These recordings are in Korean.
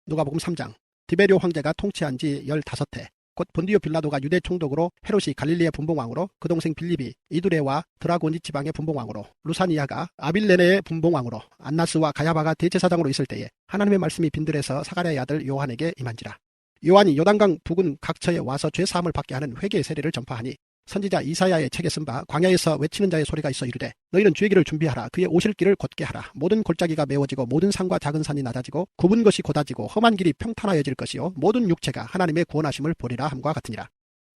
누가복음 3장. 디베리오 황제가 통치한 지 15해. 곧 본디오 빌라도가 유대 총독으로, 헤롯이 갈릴리의 분봉왕으로, 그 동생 빌립이 이두레와 드라고니 지방의 분봉왕으로, 루사니아가 아빌레네의 분봉왕으로, 안나스와 가야바가 대제사장으로 있을 때에 하나님의 말씀이 빈들에서 사가랴의 아들 요한에게 임한지라. 요한이 요단강 부근 각처에 와서 죄 사함을 받게 하는 회개의 세례를 전파하니, 선지자 이사야의 책에 쓴 바 광야에서 외치는 자의 소리가 있어 이르되, 너희는 주의 길을 준비하라. 그의 오실 길을 곧게 하라. 모든 골짜기가 메워지고 모든 산과 작은 산이 낮아지고 굽은 것이 곧아지고 험한 길이 평탄하여질 것이요 모든 육체가 하나님의 구원하심을 보리라 함과 같으니라.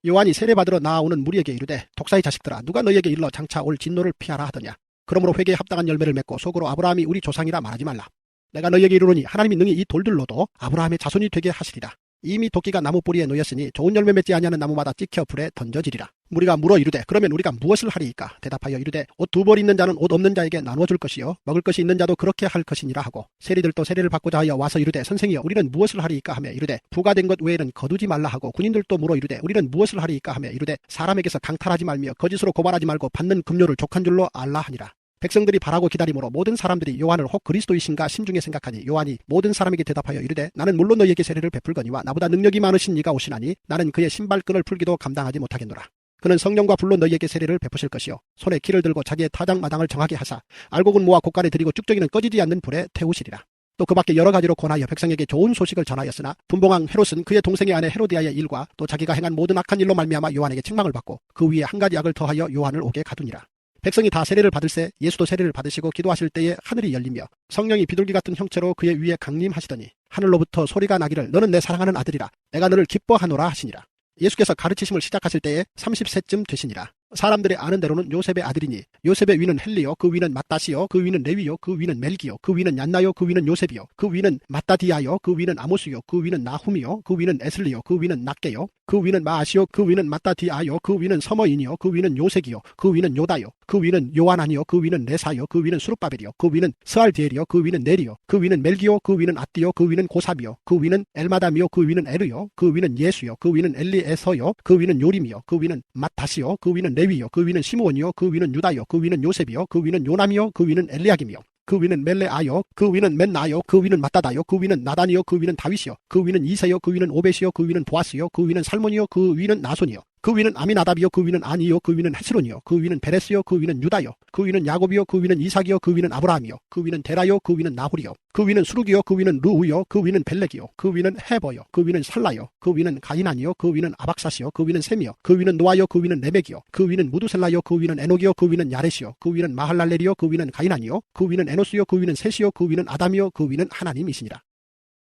요한이 세례받으러 나아오는 무리에게 이르되, 독사의 자식들아, 누가 너희에게 일러 장차 올 진노를 피하라 하더냐. 그러므로 회개에 합당한 열매를 맺고 속으로 아브라함이 우리 조상이라 말하지 말라. 내가 너희에게 이르노니 하나님이 능히 이 돌들로도 아브라함의 자손이 되게 하시리라. 이미 도끼가 나무 뿌리에 놓였으니 좋은 열매 맺지 아니하는 나무마다 찍혀 불에 던져지리라. 무리가 물어 이르되, 그러면 우리가 무엇을 하리이까? 대답하여 이르되, 옷 두 벌 있는 자는 옷 없는 자에게 나누어 줄 것이요 먹을 것이 있는 자도 그렇게 할 것이니라 하고, 세리들도 세례를 받고자 하여 와서 이르되, 선생이여 우리는 무엇을 하리이까 하며 이르되, 부가 된 것 외에는 거두지 말라 하고, 군인들도 물어 이르되, 우리는 무엇을 하리이까 하며 이르되, 사람에게서 강탈하지 말며 거짓으로 고발하지 말고 받는 급료를 족한 줄로 알라 하니라. 백성들이 바라고 기다림으로 모든 사람들이 요한을 혹 그리스도이신가 심중에 생각하니, 요한이 모든 사람에게 대답하여 이르되, 나는 물론 너희에게 세례를 베풀거니와 나보다 능력이 많으신 이가 오시나니 나는 그의 신발끈을 풀기도 감당하지 못하겠노라. 그는 성령과 불로 너희에게 세례를 베푸실 것이요 손에 키를 들고 자기의 타작마당을 정하게 하사 알곡은 모아 곳간에 들이고 쭉저기는 꺼지지 않는 불에 태우시리라. 또 그 밖에 여러 가지로 권하여 백성에게 좋은 소식을 전하였으나, 분봉왕 헤롯은 그의 동생의 아내 헤로디아의 일과 또 자기가 행한 모든 악한 일로 말미암아 요한에게 책망을 받고 그 위에 한 가지 악을 더하여 요한을 옥에 가두니라. 백성이 다 세례를 받을새 예수도 세례를 받으시고 기도하실 때에 하늘이 열리며 성령이 비둘기 같은 형체로 그의 위에 강림하시더니, 하늘로부터 소리가 나기를 너는 내 사랑하는 아들이라. 내가 너를 기뻐하노라 하시니라. 예수께서 가르치심을 시작하실 때에 30세쯤 되시니라. 사람들이 아는 대로는 요셉의 아들이니, 요셉의 위는 헬리요, 그 위는 마따시요, 그 위는 레위요, 그 위는 멜기요, 그 위는 얀나요, 그 위는 요셉이요, 그 위는 마따디아요, 그 위는 아모스요, 그 위는 나훔이요, 그 위는 에슬리요, 그 위는 낫게요, 그 위는 마아시요, 그 위는 마따디아요, 그 위는 서머인이요, 그 위는 요색이요, 그 위는 요다요, 그 위는 요하나니요, 그 위는 레사요, 그 위는 수룹바벨이요, 그 위는 스알디엘이요, 그 위는 네리요, 그 위는 멜기요, 그 위는 앗디요, 그 위는 고사비요, 그 위는 엘마담이요, 그 위는 에르요, 그 위는 예수요, 그 위는 엘리에서요, 그 위는 요림이요, 그 위는 맏다시요, 그 위는 레위요, 그 위는 시므온이요, 그 위는 유다요, 그 위는 요셉이요, 그 위는 요남이요, 그 위는 엘리야김이요, 그 위는 멜레아요, 그 위는 맨나요, 그 위는 마따다요, 그 위는 나단이요, 그 위는 다윗이요, 그 위는 이세요, 그 위는 오벳이요, 그 위는 보아스요, 그 위는 살몬이요, 그 위는 나손이요, 그 위는 아미나답이요, 그 위는 아니요, 그 위는 헤스론이요, 그 위는 베레스요, 그 위는 유다요, 그 위는 야곱이요, 그 위는 이삭이요, 그 위는 아브라함이요, 그 위는 데라요, 그 위는 나홀이요, 그 위는 수룩이요, 그 위는 르우요, 그 위는 벨렉이요, 그 위는 헤버요, 그 위는 살라요, 그 위는 가이난이요, 그 위는 아박사시요, 그 위는 셈이요, 그 위는 노아요, 그 위는 레멕이요, 그 위는 무두셀라요, 그 위는 에녹이요, 그 위는 야렛이요, 그 위는 마할랄렐이요, 그 위는 가이난이요, 그 위는 에노스요, 그 위는 셋이요, 그 위는 아담이요, 그 위는 하나님이시니라.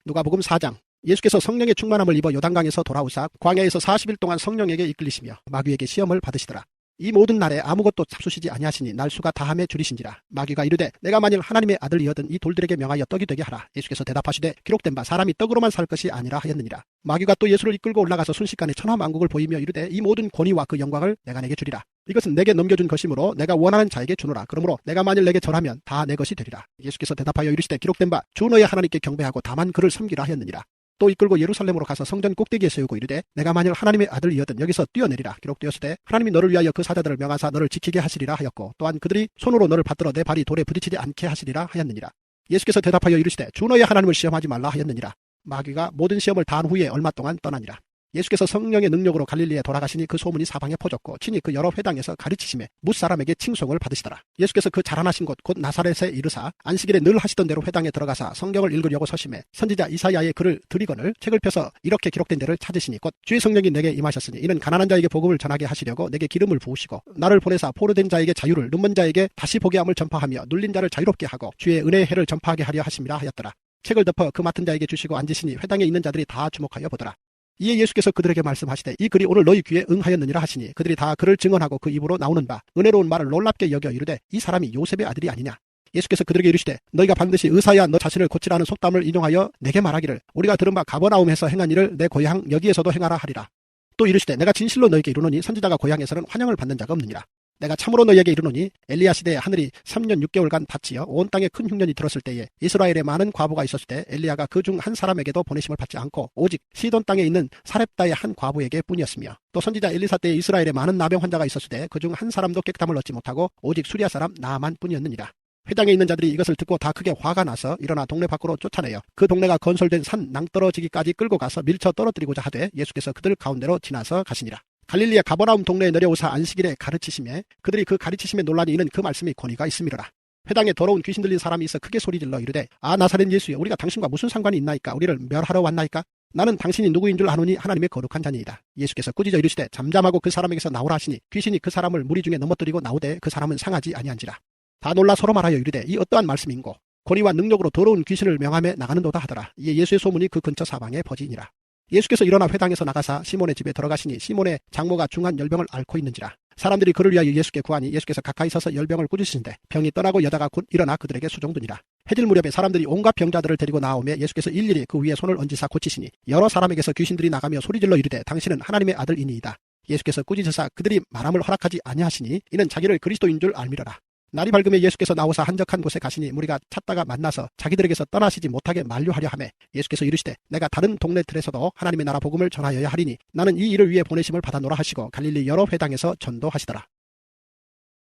누가복음 4장. 예수께서 성령의 충만함을 입어 요단강에서 돌아오사 광야에서 40일 동안 성령에게 이끌리시며 마귀에게 시험을 받으시더라. 이 모든 날에 아무것도 잡수시지 아니하시니 날수가 다함에 줄이신지라. 마귀가 이르되, 내가 만일 하나님의 아들이여든 이 돌들에게 명하여 떡이 되게 하라. 예수께서 대답하시되, 기록된 바 사람이 떡으로만 살 것이 아니라 하였느니라. 마귀가 또 예수를 이끌고 올라가서 순식간에 천하만국을 보이며 이르되, 이 모든 권위와 그 영광을 내가 내게 주리라. 이것은 내게 넘겨준 것이므로 내가 원하는 자에게 주노라. 그러므로 내가 만일 내게 절하면 다 내 것이 되리라. 예수께서 대답하여 이르시되, 기록된 바 주 너의 하나님께 경배하고 다만 그를 섬기라 하였느니라. 또 이끌고 예루살렘으로 가서 성전 꼭대기에 세우고 이르되, 내가 만일 하나님의 아들이여든 여기서 뛰어내리라. 기록되었으되 하나님이 너를 위하여 그 사자들을 명하사 너를 지키게 하시리라 하였고, 또한 그들이 손으로 너를 받들어 내 발이 돌에 부딪히지 않게 하시리라 하였느니라. 예수께서 대답하여 이르시되, 주 너의 하나님을 시험하지 말라 하였느니라. 마귀가 모든 시험을 다한 후에 얼마 동안 떠나니라. 예수께서 성령의 능력으로 갈릴리에 돌아가시니 그 소문이 사방에 퍼졌고, 친히 그 여러 회당에서 가르치심에 뭇사람에게 칭송을 받으시더라. 예수께서 그 자라나신 곳 곧 나사렛에 이르사 안식일에 늘 하시던 대로 회당에 들어가사 성경을 읽으려고 서심해 선지자 이사야의 글을 들이거늘 책을 펴서 이렇게 기록된 데를 찾으시니, 곧 주의 성령이 내게 임하셨으니 이는 가난한 자에게 복음을 전하게 하시려고 내게 기름을 부으시고 나를 보내사 포로된 자에게 자유를, 눈먼 자에게 다시 보게 함을 전파하며 눌린 자를 자유롭게 하고 주의 은혜의 해를 전파하게 하려 하심이라 하였더라. 책을 덮어 그 맡은 자에게 주시고 앉으시니 회당에 있는 자들이 다 주목하여 보더라. 이에 예수께서 그들에게 말씀하시되, 이 글이 오늘 너희 귀에 응하였느니라 하시니, 그들이 다 그를 증언하고 그 입으로 나오는 바 은혜로운 말을 놀랍게 여겨 이르되, 이 사람이 요셉의 아들이 아니냐. 예수께서 그들에게 이르시되, 너희가 반드시 의사야 너 자신을 고치라는 속담을 인용하여 내게 말하기를, 우리가 들은 바 가버나움에서 행한 일을 내 고향 여기에서도 행하라 하리라. 또 이르시되, 내가 진실로 너희에게 이르노니 선지자가 고향에서는 환영을 받는 자가 없느니라. 내가 참으로 너희에게 이르노니 엘리야 시대에 하늘이 3년 6개월간 닫히어 온 땅에 큰 흉년이 들었을 때에 이스라엘에 많은 과부가 있었을 때 엘리야가 그 중 한 사람에게도 보내심을 받지 않고 오직 시돈 땅에 있는 사렙다의 한 과부에게 뿐이었으며, 또 선지자 엘리사 때에 이스라엘에 많은 나병 환자가 있었을 때 그 중 한 사람도 깨끗함을 얻지 못하고 오직 수리아 사람 나아만 뿐이었느니라. 회당에 있는 자들이 이것을 듣고 다 크게 화가 나서 일어나 동네 밖으로 쫓아내어 그 동네가 건설된 산 낭떠러지기까지 끌고 가서 밀쳐 떨어뜨리고자 하되 예수께서 그들 가운데로 지나서 가시니라. 갈릴리의 가버나움 동네에 내려오사 안식일에 가르치심에 그들이 그 가르치심에 논란이 이는 그 말씀이 권위가 있음이로라. 회당에 더러운 귀신 들린 사람이 있어 크게 소리질러 이르되 아 나사렛 예수여 우리가 당신과 무슨 상관이 있나이까 우리를 멸하러 왔나이까 나는 당신이 누구인 줄 아노니 하나님의 거룩한 자니이다. 예수께서 꾸짖어 이르시되 잠잠하고 그 사람에게서 나오라 하시니 귀신이 그 사람을 무리 중에 넘어뜨리고 나오되 그 사람은 상하지 아니한지라. 다 놀라 서로 말하여 이르되 이 어떠한 말씀인고 권위와 능력으로 더러운 귀신을 명함에 나가는도다 하더라. 이에 예수의 소문이 그 근처 사방에 퍼지니라. 예수께서 일어나 회당에서 나가사 시몬의 집에 들어가시니 시몬의 장모가 중한 열병을 앓고 있는지라. 사람들이 그를 위하여 예수께 구하니 예수께서 가까이 서서 열병을 꾸짖으신데 병이 떠나고 여자가 곧 일어나 그들에게 수종드니라. 해질 무렵에 사람들이 온갖 병자들을 데리고 나오며 예수께서 일일이 그 위에 손을 얹으사 고치시니 여러 사람에게서 귀신들이 나가며 소리질러 이르되 당신은 하나님의 아들이니이다. 예수께서 꾸짖으사 그들이 말함을 허락하지 아니하시니 이는 자기를 그리스도인 줄 알미러라. 날이 밝음에 예수께서 나오사 한적한 곳에 가시니 무리가 찾다가 만나서 자기들에게서 떠나시지 못하게 만류하려 하매 예수께서 이르시되 내가 다른 동네 들에서도 하나님의 나라 복음을 전하여야 하리니 나는 이 일을 위해 보내심을 받아노라 하시고 갈릴리 여러 회당에서 전도하시더라.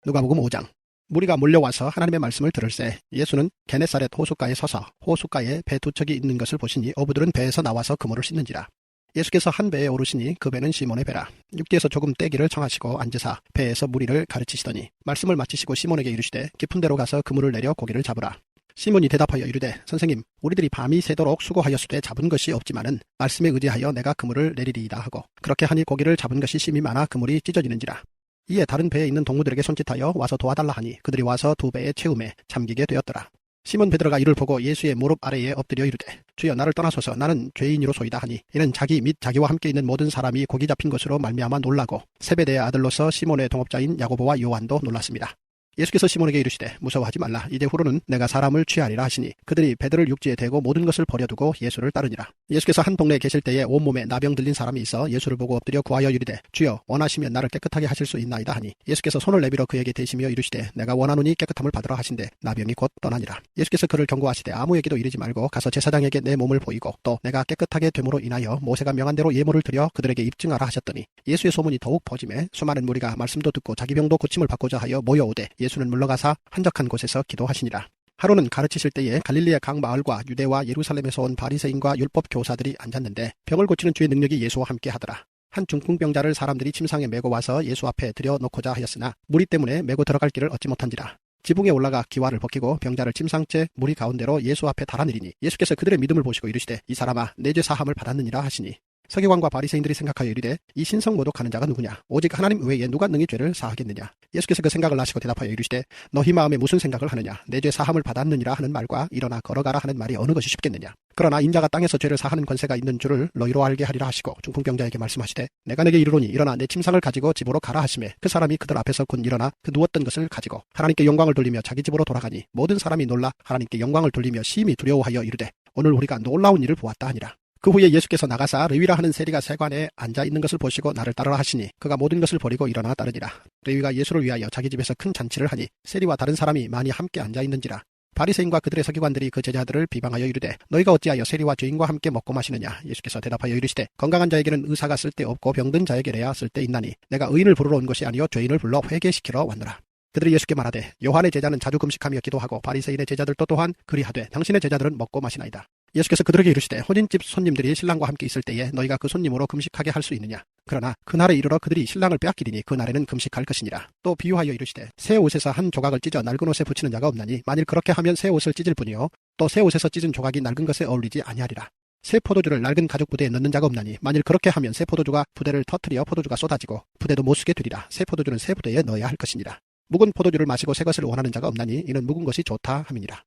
누가복음 5장. 무리가 몰려와서 하나님의 말씀을 들을새 예수는 게네사렛 호숫가에 서서 호숫가에 배 두 척이 있는 것을 보시니 어부들은 배에서 나와서 그물을 씻는지라. 예수께서 한 배에 오르시니 그 배는 시몬의 배라. 육지에서 조금 떼기를 청하시고 앉으사 배에서 무리를 가르치시더니 말씀을 마치시고 시몬에게 이르시되 깊은 데로 가서 그물을 내려 고기를 잡으라. 시몬이 대답하여 이르되 선생님 우리들이 밤이 새도록 수고하였으되 잡은 것이 없지만은 말씀에 의지하여 내가 그물을 내리리이다 하고 그렇게 하니 고기를 잡은 것이 심히 많아 그물이 찢어지는지라. 이에 다른 배에 있는 동무들에게 손짓하여 와서 도와달라 하니 그들이 와서 두 배에 채우매 잠기게 되었더라. 시몬 베드로가 이를 보고 예수의 무릎 아래에 엎드려 이르되 주여 나를 떠나소서 나는 죄인이로소이다 하니 이는 자기 및 자기와 함께 있는 모든 사람이 고기 잡힌 것으로 말미암아 놀라고 세베대의 아들로서 시몬의 동업자인 야고보와 요한도 놀랐습니다. 예수께서 시몬에게 이르시되 무서워하지 말라. 이제 후로는 내가 사람을 취하리라 하시니 그들이 배들을 육지에 대고 모든 것을 버려두고 예수를 따르니라. 예수께서 한 동네에 계실 때에 온몸에 나병 들린 사람이 있어 예수를 보고 엎드려 구하여 이르되 주여 원하시면 나를 깨끗하게 하실 수 있나이다 하니 예수께서 손을 내밀어 그에게 대시며 이르시되 내가 원하노니 깨끗함을 받으라 하신대 나병이 곧 떠나니라. 예수께서 그를 경고하시되 아무에게도 이르지 말고 가서 제사장에게 내 몸을 보이고 또 내가 깨끗하게 됨으로 인하여 모세가 명한 대로 예물을 드려 그들에게 입증하라 하셨더니 예수의 소문이 더욱 퍼지매 수많은 무리가 말씀도 듣고 자기 병도 고침을 받고자 하여 모여오되 예수는 물러가사 한적한 곳에서 기도하시니라. 하루는 가르치실 때에 갈릴리의 각 마을과 유대와 예루살렘에서 온 바리새인과 율법 교사들이 앉았는데 병을 고치는 주의 능력이 예수와 함께 하더라. 한 중풍병자를 사람들이 침상에 메고 와서 예수 앞에 들여놓고자 하였으나 무리 때문에 메고 들어갈 길을 얻지 못한지라. 지붕에 올라가 기와를 벗기고 병자를 침상째 무리 가운데로 예수 앞에 달아내리니 예수께서 그들의 믿음을 보시고 이르시되 이 사람아 내 죄 사함을 받았느니라 하시니 서기관과 바리새인들이 생각하여 이르되 이 신성 모독하는 자가 누구냐 오직 하나님 외에 누가 능히 죄를 사하겠느냐. 예수께서 그 생각을 아시고 대답하여 이르시되 너희 마음에 무슨 생각을 하느냐 내 죄 사함을 받았느니라 하는 말과 일어나 걸어가라 하는 말이 어느 것이 쉽겠느냐. 그러나 인자가 땅에서 죄를 사하는 권세가 있는 줄을 너희로 알게 하리라 하시고 중풍병자에게 말씀하시되 내가 내게 이르노니 일어나 내 침상을 가지고 집으로 가라 하시매 그 사람이 그들 앞에서 곧 일어나 그 누웠던 것을 가지고 하나님께 영광을 돌리며 자기 집으로 돌아가니 모든 사람이 놀라 하나님께 영광을 돌리며 심히 두려워하여 이르되 오늘 우리가 놀라운 일을 보았다 하니라. 그 후에 예수께서 나가사 레위라 하는 세리가 세관에 앉아 있는 것을 보시고 나를 따르라 하시니 그가 모든 것을 버리고 일어나 따르니라. 레위가 예수를 위하여 자기 집에서 큰 잔치를 하니 세리와 다른 사람이 많이 함께 앉아 있는지라. 바리새인과 그들의 서기관들이 그 제자들을 비방하여 이르되 너희가 어찌하여 세리와 죄인과 함께 먹고 마시느냐. 예수께서 대답하여 이르시되 건강한 자에게는 의사가 쓸데없고 병든 자에게래야 쓸데있나니 내가 의인을 부르러 온 것이 아니요 죄인을 불러 회개시키러 왔노라. 그들이 예수께 말하되 요한의 제자는 자주 금식하며 기도하고 바리새인의 제자들도 또한 그리하되 당신의 제자들은 먹고 마시나이다. 예수께서 그들에게 이르시되 혼인집 손님들이 신랑과 함께 있을 때에 너희가 그 손님으로 금식하게 할 수 있느냐. 그러나 그날에 이르러 그들이 신랑을 빼앗기리니 그날에는 금식할 것이니라. 또 비유하여 이르시되 새 옷에서 한 조각을 찢어 낡은 옷에 붙이는 자가 없나니 만일 그렇게 하면 새 옷을 찢을 뿐이요 또 새 옷에서 찢은 조각이 낡은 것에 어울리지 아니하리라. 새 포도주를 낡은 가죽 부대에 넣는 자가 없나니 만일 그렇게 하면 새 포도주가 부대를 터뜨려 포도주가 쏟아지고 부대도 못 쓰게 되리라. 새 포도주는 새 부대에 넣어야 할 것이니라. 묵은 포도주를 마시고 새 것을 원하는 자가 없나니 이는 묵은 것이 좋다 함이니라.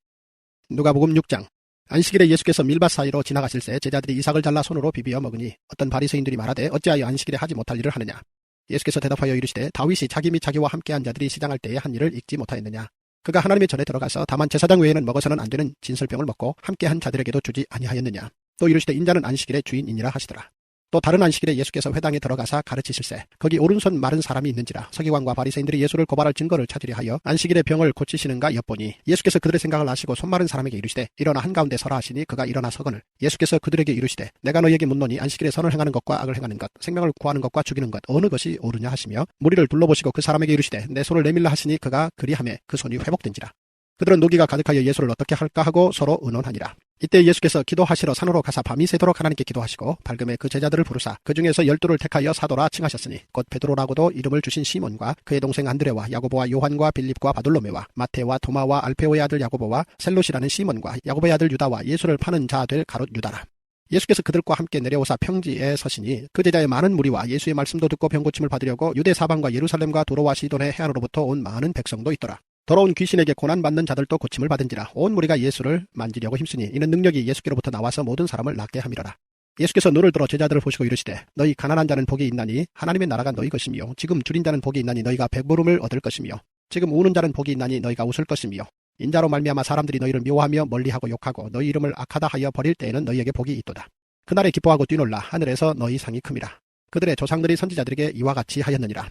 누가복음 6장. 안식일에 예수께서 밀밭 사이로 지나가실새 제자들이 이삭을 잘라 손으로 비비어 먹으니 어떤 바리새인들이 말하되 어찌하여 안식일에 하지 못할 일을 하느냐. 예수께서 대답하여 이르시되 다윗이 자기 및 자기와 함께한 자들이 시장할 때에 한 일을 잊지 못하였느냐. 그가 하나님의 전에 들어가서 다만 제사장 외에는 먹어서는 안 되는 진설병을 먹고 함께한 자들에게도 주지 아니하였느냐. 또 이르시되 인자는 안식일의 주인이니라 하시더라. 또 다른 안식일에 예수께서 회당에 들어가사 가르치실세 거기 오른손 마른 사람이 있는지라. 서기관과 바리새인들이 예수를 고발할 증거를 찾으려 하여 안식일에 병을 고치시는가 엿보니 예수께서 그들의 생각을 아시고 손 마른 사람에게 이르시되 일어나 한가운데 서라 하시니 그가 일어나 서거늘 예수께서 그들에게 이르시되 내가 너희에게 묻노니 안식일에 선을 행하는 것과 악을 행하는 것 생명을 구하는 것과 죽이는 것 어느 것이 옳으냐 하시며 무리를 둘러보시고 그 사람에게 이르시되 내 손을 내밀라 하시니 그가 그리하매 그 손이 회복된지라. 그들은 노기가 가득하여 예수를 어떻게 할까 하고 서로 의논하니라. 이때 예수께서 기도하시러 산으로 가사 밤이 새도록 하나님께 기도하시고 밝음에 그 제자들을 부르사 그 중에서 12를 택하여 사도라 칭하셨으니 곧 베드로라고도 이름을 주신 시몬과 그의 동생 안드레와 야고보와 요한과 빌립과 바돌로메와 마테와 도마와 알페오의 아들 야고보와 셀롯이라는 시몬과 야고보의 아들 유다와 예수를 파는 자 될 가롯 유다라. 예수께서 그들과 함께 내려오사 평지에 서시니 그 제자의 많은 무리와 예수의 말씀도 듣고 병고침을 받으려고 유대 사방과 예루살렘과 도로와 시돈의 해안으로부터 온 많은 백성도 있더라. 더러운 귀신에게 고난받는 자들도 고침을 받은지라 온 무리가 예수를 만지려고 힘쓰니 이는 능력이 예수께로부터 나와서 모든 사람을 낫게 함이라라. 예수께서 눈을 들어 제자들을 보시고 이르시되 너희 가난한 자는 복이 있나니 하나님의 나라가 너희 것이며 지금 줄인 자는 복이 있나니 너희가 배부름을 얻을 것이며 지금 우는 자는 복이 있나니 너희가 웃을 것이며 인자로 말미암아 사람들이 너희를 미워하며 멀리하고 욕하고 너희 이름을 악하다 하여 버릴 때에는 너희에게 복이 있도다. 그날에 기뻐하고 뛰놀라 하늘에서 너희 상이 큼이라. 그들의 조상들이 선지자들에게 이와 같이 하였느니라.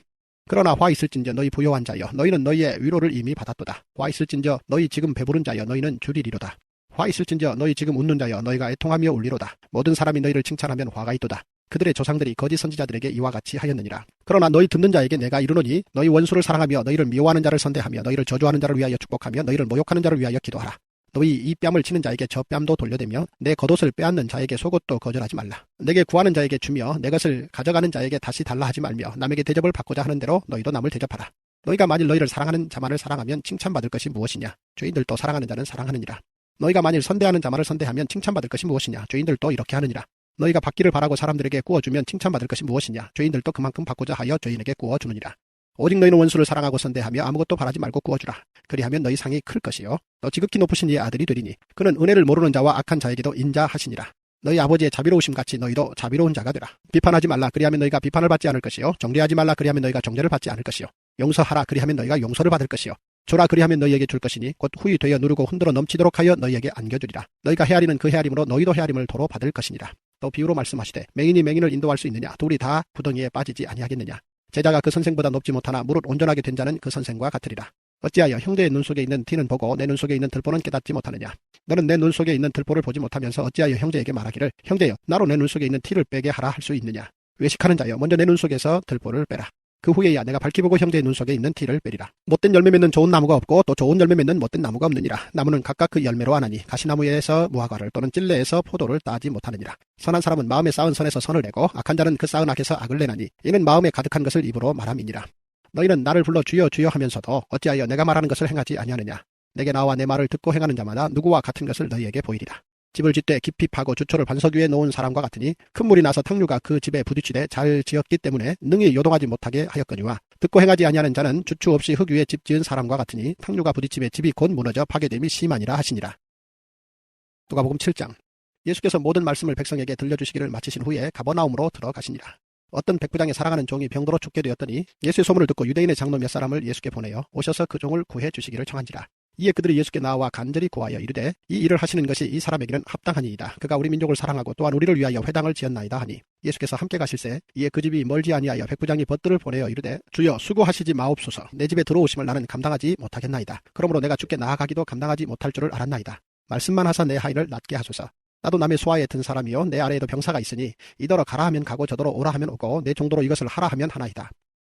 그러나 화 있을진저 너희 부요한 자여 너희는 너희의 위로를 이미 받았도다. 화 있을진저 너희 지금 배부른 자여 너희는 줄이리로다. 화 있을진저 너희 지금 웃는 자여 너희가 애통하며 울리로다. 모든 사람이 너희를 칭찬하면 화가 있도다. 그들의 조상들이 거짓 선지자들에게 이와 같이 하였느니라. 그러나 너희 듣는 자에게 내가 이르노니 너희 원수를 사랑하며 너희를 미워하는 자를 선대하며 너희를 저주하는 자를 위하여 축복하며 너희를 모욕하는 자를 위하여 기도하라. 너희 이 뺨을 치는 자에게 저 뺨도 돌려대며 내 겉옷을 빼앗는 자에게 속옷도 거절하지 말라. 내게 구하는 자에게 주며 내 것을 가져가는 자에게 다시 달라 하지 말며 남에게 대접을 받고자 하는 대로 너희도 남을 대접하라. 너희가 만일 너희를 사랑하는 자만을 사랑하면 칭찬받을 것이 무엇이냐? 죄인들도 사랑하는 자는 사랑하느니라. 너희가 만일 선대하는 자만을 선대하면 칭찬받을 것이 무엇이냐? 죄인들도 이렇게 하느니라. 너희가 받기를 바라고 사람들에게 구워주면 칭찬받을 것이 무엇이냐? 죄인들도 그만큼 받고자 하여 죄인에게 구워주느니라. 오직 너희는 원수를 사랑하고 선대하며 아무것도 바라지 말고 구워주라. 그리하면 너희 상이 클 것이요 너 지극히 높으신 이의 아들이 되리니 그는 은혜를 모르는 자와 악한 자에게도 인자하시니라. 너희 아버지의 자비로우심 같이 너희도 자비로운 자가 되라. 비판하지 말라. 그리하면 너희가 비판을 받지 않을 것이요 정죄하지 말라. 그리하면 너희가 정죄를 받지 않을 것이요 용서하라. 그리하면 너희가 용서를 받을 것이요 주라. 그리하면 너희에게 줄 것이니 곧 후히 되어 누르고 흔들어 넘치도록 하여 너희에게 안겨주리라. 너희가 헤아리는 그 헤아림으로 너희도 헤아림을 도로 받을 것이니라. 또 비유로 말씀하시되 맹인이 맹인을 인도할 수 있느냐? 둘이 다 구덩이에 빠지지 아니하겠느냐? 제자가 그 선생보다 높지 못하나 무릇 온전하게 된 자는 그 선생과 같으리라. 어찌하여 형제의 눈 속에 있는 티는 보고 내 눈 속에 있는 들보는 깨닫지 못하느냐? 너는 내 눈 속에 있는 들보를 보지 못하면서 어찌하여 형제에게 말하기를 형제여 나로 내 눈 속에 있는 티를 빼게 하라 할 수 있느냐? 외식하는 자여 먼저 내 눈 속에서 들보를 빼라. 그 후에야 내가 밝히 보고 형제의 눈 속에 있는 티를 빼리라. 못된 열매 맺는 좋은 나무가 없고 또 좋은 열매 맺는 못된 나무가 없느니라. 나무는 각각 그 열매로 아나니 가시나무에서 무화과를 또는 찔레에서 포도를 따지 못하느니라. 선한 사람은 마음에 쌓은 선에서 선을 내고 악한 자는 그 쌓은 악에서 악을 내나니 이는 마음에 가득한 것을 입으로 말함이니라. 너희는 나를 불러 주여 주여 하면서도 어찌하여 내가 말하는 것을 행하지 아니하느냐? 내게 나와 내 말을 듣고 행하는 자마다 누구와 같은 것을 너희에게 보이리라. 집을 짓되 깊이 파고 주초를 반석 위에 놓은 사람과 같으니 큰 물이 나서 탕류가 그 집에 부딪히되 잘 지었기 때문에 능히 요동하지 못하게 하였거니와 듣고 행하지 아니하는 자는 주추 없이 흙 위에 집 지은 사람과 같으니 탕류가 부딪히매 집이 곧 무너져 파괴됨이 심하니라 하시니라. 누가복음 7장. 예수께서 모든 말씀을 백성에게 들려주시기를 마치신 후에 가버나움으로 들어가시니라. 어떤 백부장의 사랑하는 종이 병들어 죽게 되었더니 예수의 소문을 듣고 유대인의 장로 몇 사람을 예수께 보내어 오셔서 그 종을 구해 주시기를 청한지라. 이에 그들이 예수께 나와 간절히 구하여 이르되 이 일을 하시는 것이 이 사람에게는 합당하니이다. 그가 우리 민족을 사랑하고 또한 우리를 위하여 회당을 지었나이다 하니 예수께서 함께 가실새 이에 그 집이 멀지 아니하여 백부장이 벗들을 보내어 이르되 주여 수고하시지 마옵소서. 내 집에 들어오심을 나는 감당하지 못하겠나이다. 그러므로 내가 주께 나아가기도 감당하지 못할 줄을 알았나이다. 말씀만 하사 내 하인을 낫게 하소서. 나도 남의 수하에 든 사람이요 내 아래에도 병사가 있으니 이더러 가라 하면 가고 저더러 오라 하면 오고 내 정도로 이것을 하라 하면 하나이다.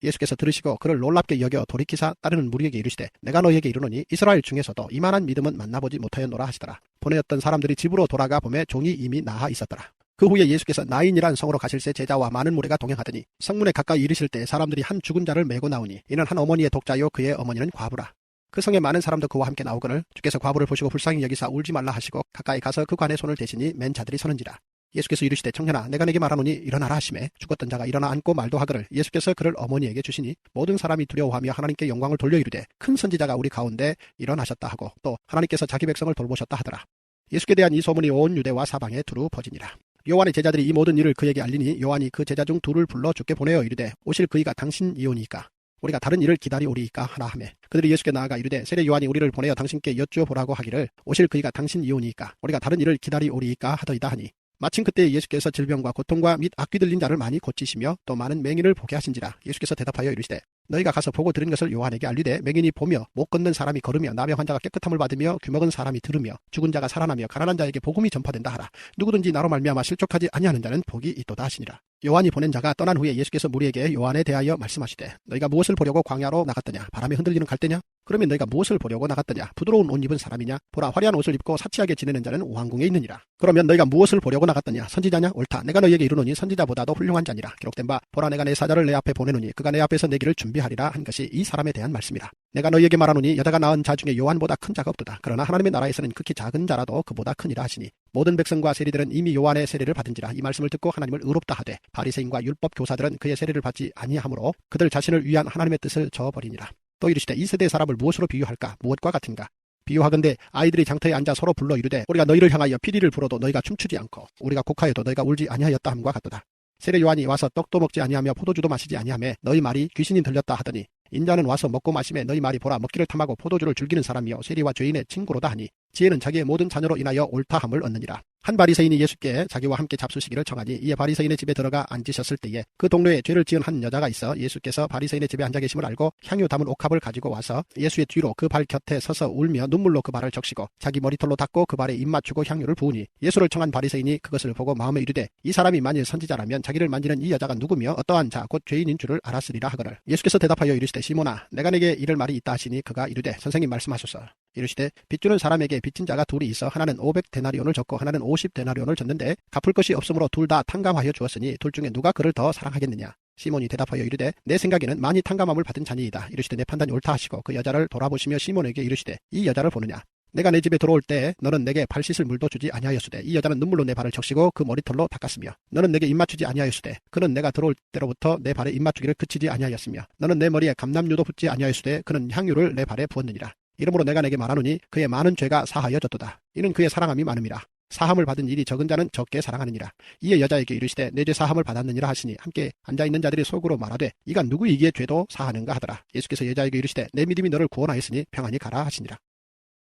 예수께서 들으시고 그를 놀랍게 여겨 돌이키사 따르는 무리에게 이르시되 내가 너희에게 이르노니 이스라엘 중에서도 이만한 믿음은 만나보지 못하였노라 하시더라. 보내었던 사람들이 집으로 돌아가 보매 종이 이미 나아 있었더라. 그 후에 예수께서 나인이란 성으로 가실새 제자와 많은 무리가 동행하더니 성문에 가까이 이르실 때 사람들이 한 죽은 자를 메고 나오니 이는 한 어머니의 독자요 그의 어머니는 과부라. 그 성에 많은 사람도 그와 함께 나오거늘 주께서 과부를 보시고 불쌍히 여기사 울지 말라 하시고 가까이 가서 그 관에 손을 대시니 맨 자들이 서는지라. 예수께서 이르시되 청년아 내가 내게 말하노니 일어나라 하시매 죽었던 자가 일어나 앉고 말도 하거늘 예수께서 그를 어머니에게 주시니 모든 사람이 두려워하며 하나님께 영광을 돌려 이르되 큰 선지자가 우리 가운데 일어나셨다 하고 또 하나님께서 자기 백성을 돌보셨다 하더라. 예수께 대한 이 소문이 온 유대와 사방에 두루 퍼지니라. 요한의 제자들이 이 모든 일을 그에게 알리니 요한이 그 제자 중 둘을 불러 주께 보내어 이르되 오실 그이가 당신이오니까 우리가 다른 일을 기다리오리이까 하라 하매 그들이 예수께 나아가 이르되 세례 요한이 우리를 보내어 당신께 여쭈어보라고 하기를 오실 그이가 당신이오니까 우리가 다른 일을 기다리오리이까 하더이다 하니 마침 그때 예수께서 질병과 고통과 및 악귀 들린 자를 많이 고치시며 또 많은 맹인을 보게 하신지라. 예수께서 대답하여 이르시되 너희가 가서 보고 들은 것을 요한에게 알리되 맹인이 보며 못 걷는 사람이 걸으며 남의 환자가 깨끗함을 받으며 귀먹은 사람이 들으며 죽은 자가 살아나며 가난한 자에게 복음이 전파된다 하라. 누구든지 나로 말미암아 실족하지 아니하는 자는 복이 있도다 하시니라. 요한이 보낸 자가 떠난 후에 예수께서 무리에게 요한에 대하여 말씀하시되 너희가 무엇을 보려고 광야로 나갔더냐? 바람에 흔들리는 갈대냐? 그러면 너희가 무엇을 보려고 나갔더냐? 부드러운 옷 입은 사람이냐? 보라, 화려한 옷을 입고 사치하게 지내는 자는 왕궁에 있느니라. 그러면 너희가 무엇을 보려고 나갔더냐? 선지자냐? 옳다. 내가 너희에게 이르노니 선지자보다도 훌륭한 자니라. 기록된 바 보라, 내가 내 사자를 내 앞에 보내노니 그가 내 앞에서 내 길을 준비하리라 한 것이 이 사람에 대한 말씀이라. 내가 너희에게 말하노니 여자가 낳은 자 중에 요한보다 큰 자가 없도다. 그러나 하나님의 나라에서는 극히 작은 자라도 그보다 크니라 하시니 모든 백성과 세리들은 이미 요한의 세례를 받은지라. 이 말씀을 듣고 하나님을 의롭다 하되 바리새인과 율법 교사들은 그의 세례를 받지 아니하므로 그들 자신을 위한 하나님의 뜻을 저버리니라. 또 이르시되 이 세대의 사람을 무엇으로 비유할까? 무엇과 같은가? 비유하건대 아이들이 장터에 앉아 서로 불러 이르되 우리가 너희를 향하여 피리를 불어도 너희가 춤추지 않고 우리가 곡하여도 너희가 울지 아니하였다 함과 같도다. 세례 요한이 와서 떡도 먹지 아니하며 포도주도 마시지 아니하며 너희 말이 귀신이 들렸다 하더니 인자는 와서 먹고 마시며 너희 말이 보라, 먹기를 탐하고 포도주를 즐기는 사람이요 세리와 죄인의 친구로다 하니 지혜는 자기의 모든 자녀로 인하여 옳다함을 얻느니라. 한 바리새인이 예수께 자기와 함께 잡수시기를 청하니 이에 바리새인의 집에 들어가 앉으셨을 때에 그 동네에 죄를 지은 한 여자가 있어 예수께서 바리새인의 집에 앉아 계심을 알고 향유 담은 옥합을 가지고 와서 예수의 뒤로 그 발 곁에 서서 울며 눈물로 그 발을 적시고 자기 머리털로 닦고 그 발에 입 맞추고 향유를 부으니 예수를 청한 바리새인이 그것을 보고 마음에 이르되 이 사람이 만일 선지자라면 자기를 만지는 이 여자가 누구며 어떠한 자 곧 죄인인 줄을 알았으리라 하거늘. 예수께서 대답하여 이르시되 시몬아, 내가 내게 이를 말이 있다 하시니 그가 이르되 선생님 말씀하소서. 이르시되 빚주는 사람에게 빚진 자가 둘이 있어 하나는 500데나리온을 줬고 하나는 50데나리온을 줬는데 갚을 것이 없으므로 둘 다 탕감하여 주었으니 둘 중에 누가 그를 더 사랑하겠느냐? 시몬이 대답하여 이르되 내 생각에는 많이 탕감함을 받은 자니이다. 이르시되 내 판단이 옳다 하시고 그 여자를 돌아보시며 시몬에게 이르시되 이 여자를 보느냐? 내가 내 집에 들어올 때 너는 내게 발 씻을 물도 주지 아니하였으되 이 여자는 눈물로 내 발을 적시고 그 머리털로 닦았으며 너는 내게 입 맞추지 아니하였으되 그는 내가 들어올 때로부터 내 발에 입 맞추기를 그치지 아니하였으며 너는 내 머리에 감람유도 붓지 아니하였으되 그는 향유를 내 발에 부었느니라. 이러므로 내가 내게 말하노니 그의 많은 죄가 사하여졌도다. 이는 그의 사랑함이 많음이라. 사함을 받은 일이 적은 자는 적게 사랑하느니라. 이에 여자에게 이르시되 내 죄 사함을 받았느니라 하시니 함께 앉아있는 자들이 속으로 말하되 이가 누구이기에 죄도 사하는가 하더라. 예수께서 여자에게 이르시되 내 믿음이 너를 구원하였으니 평안히 가라 하시니라.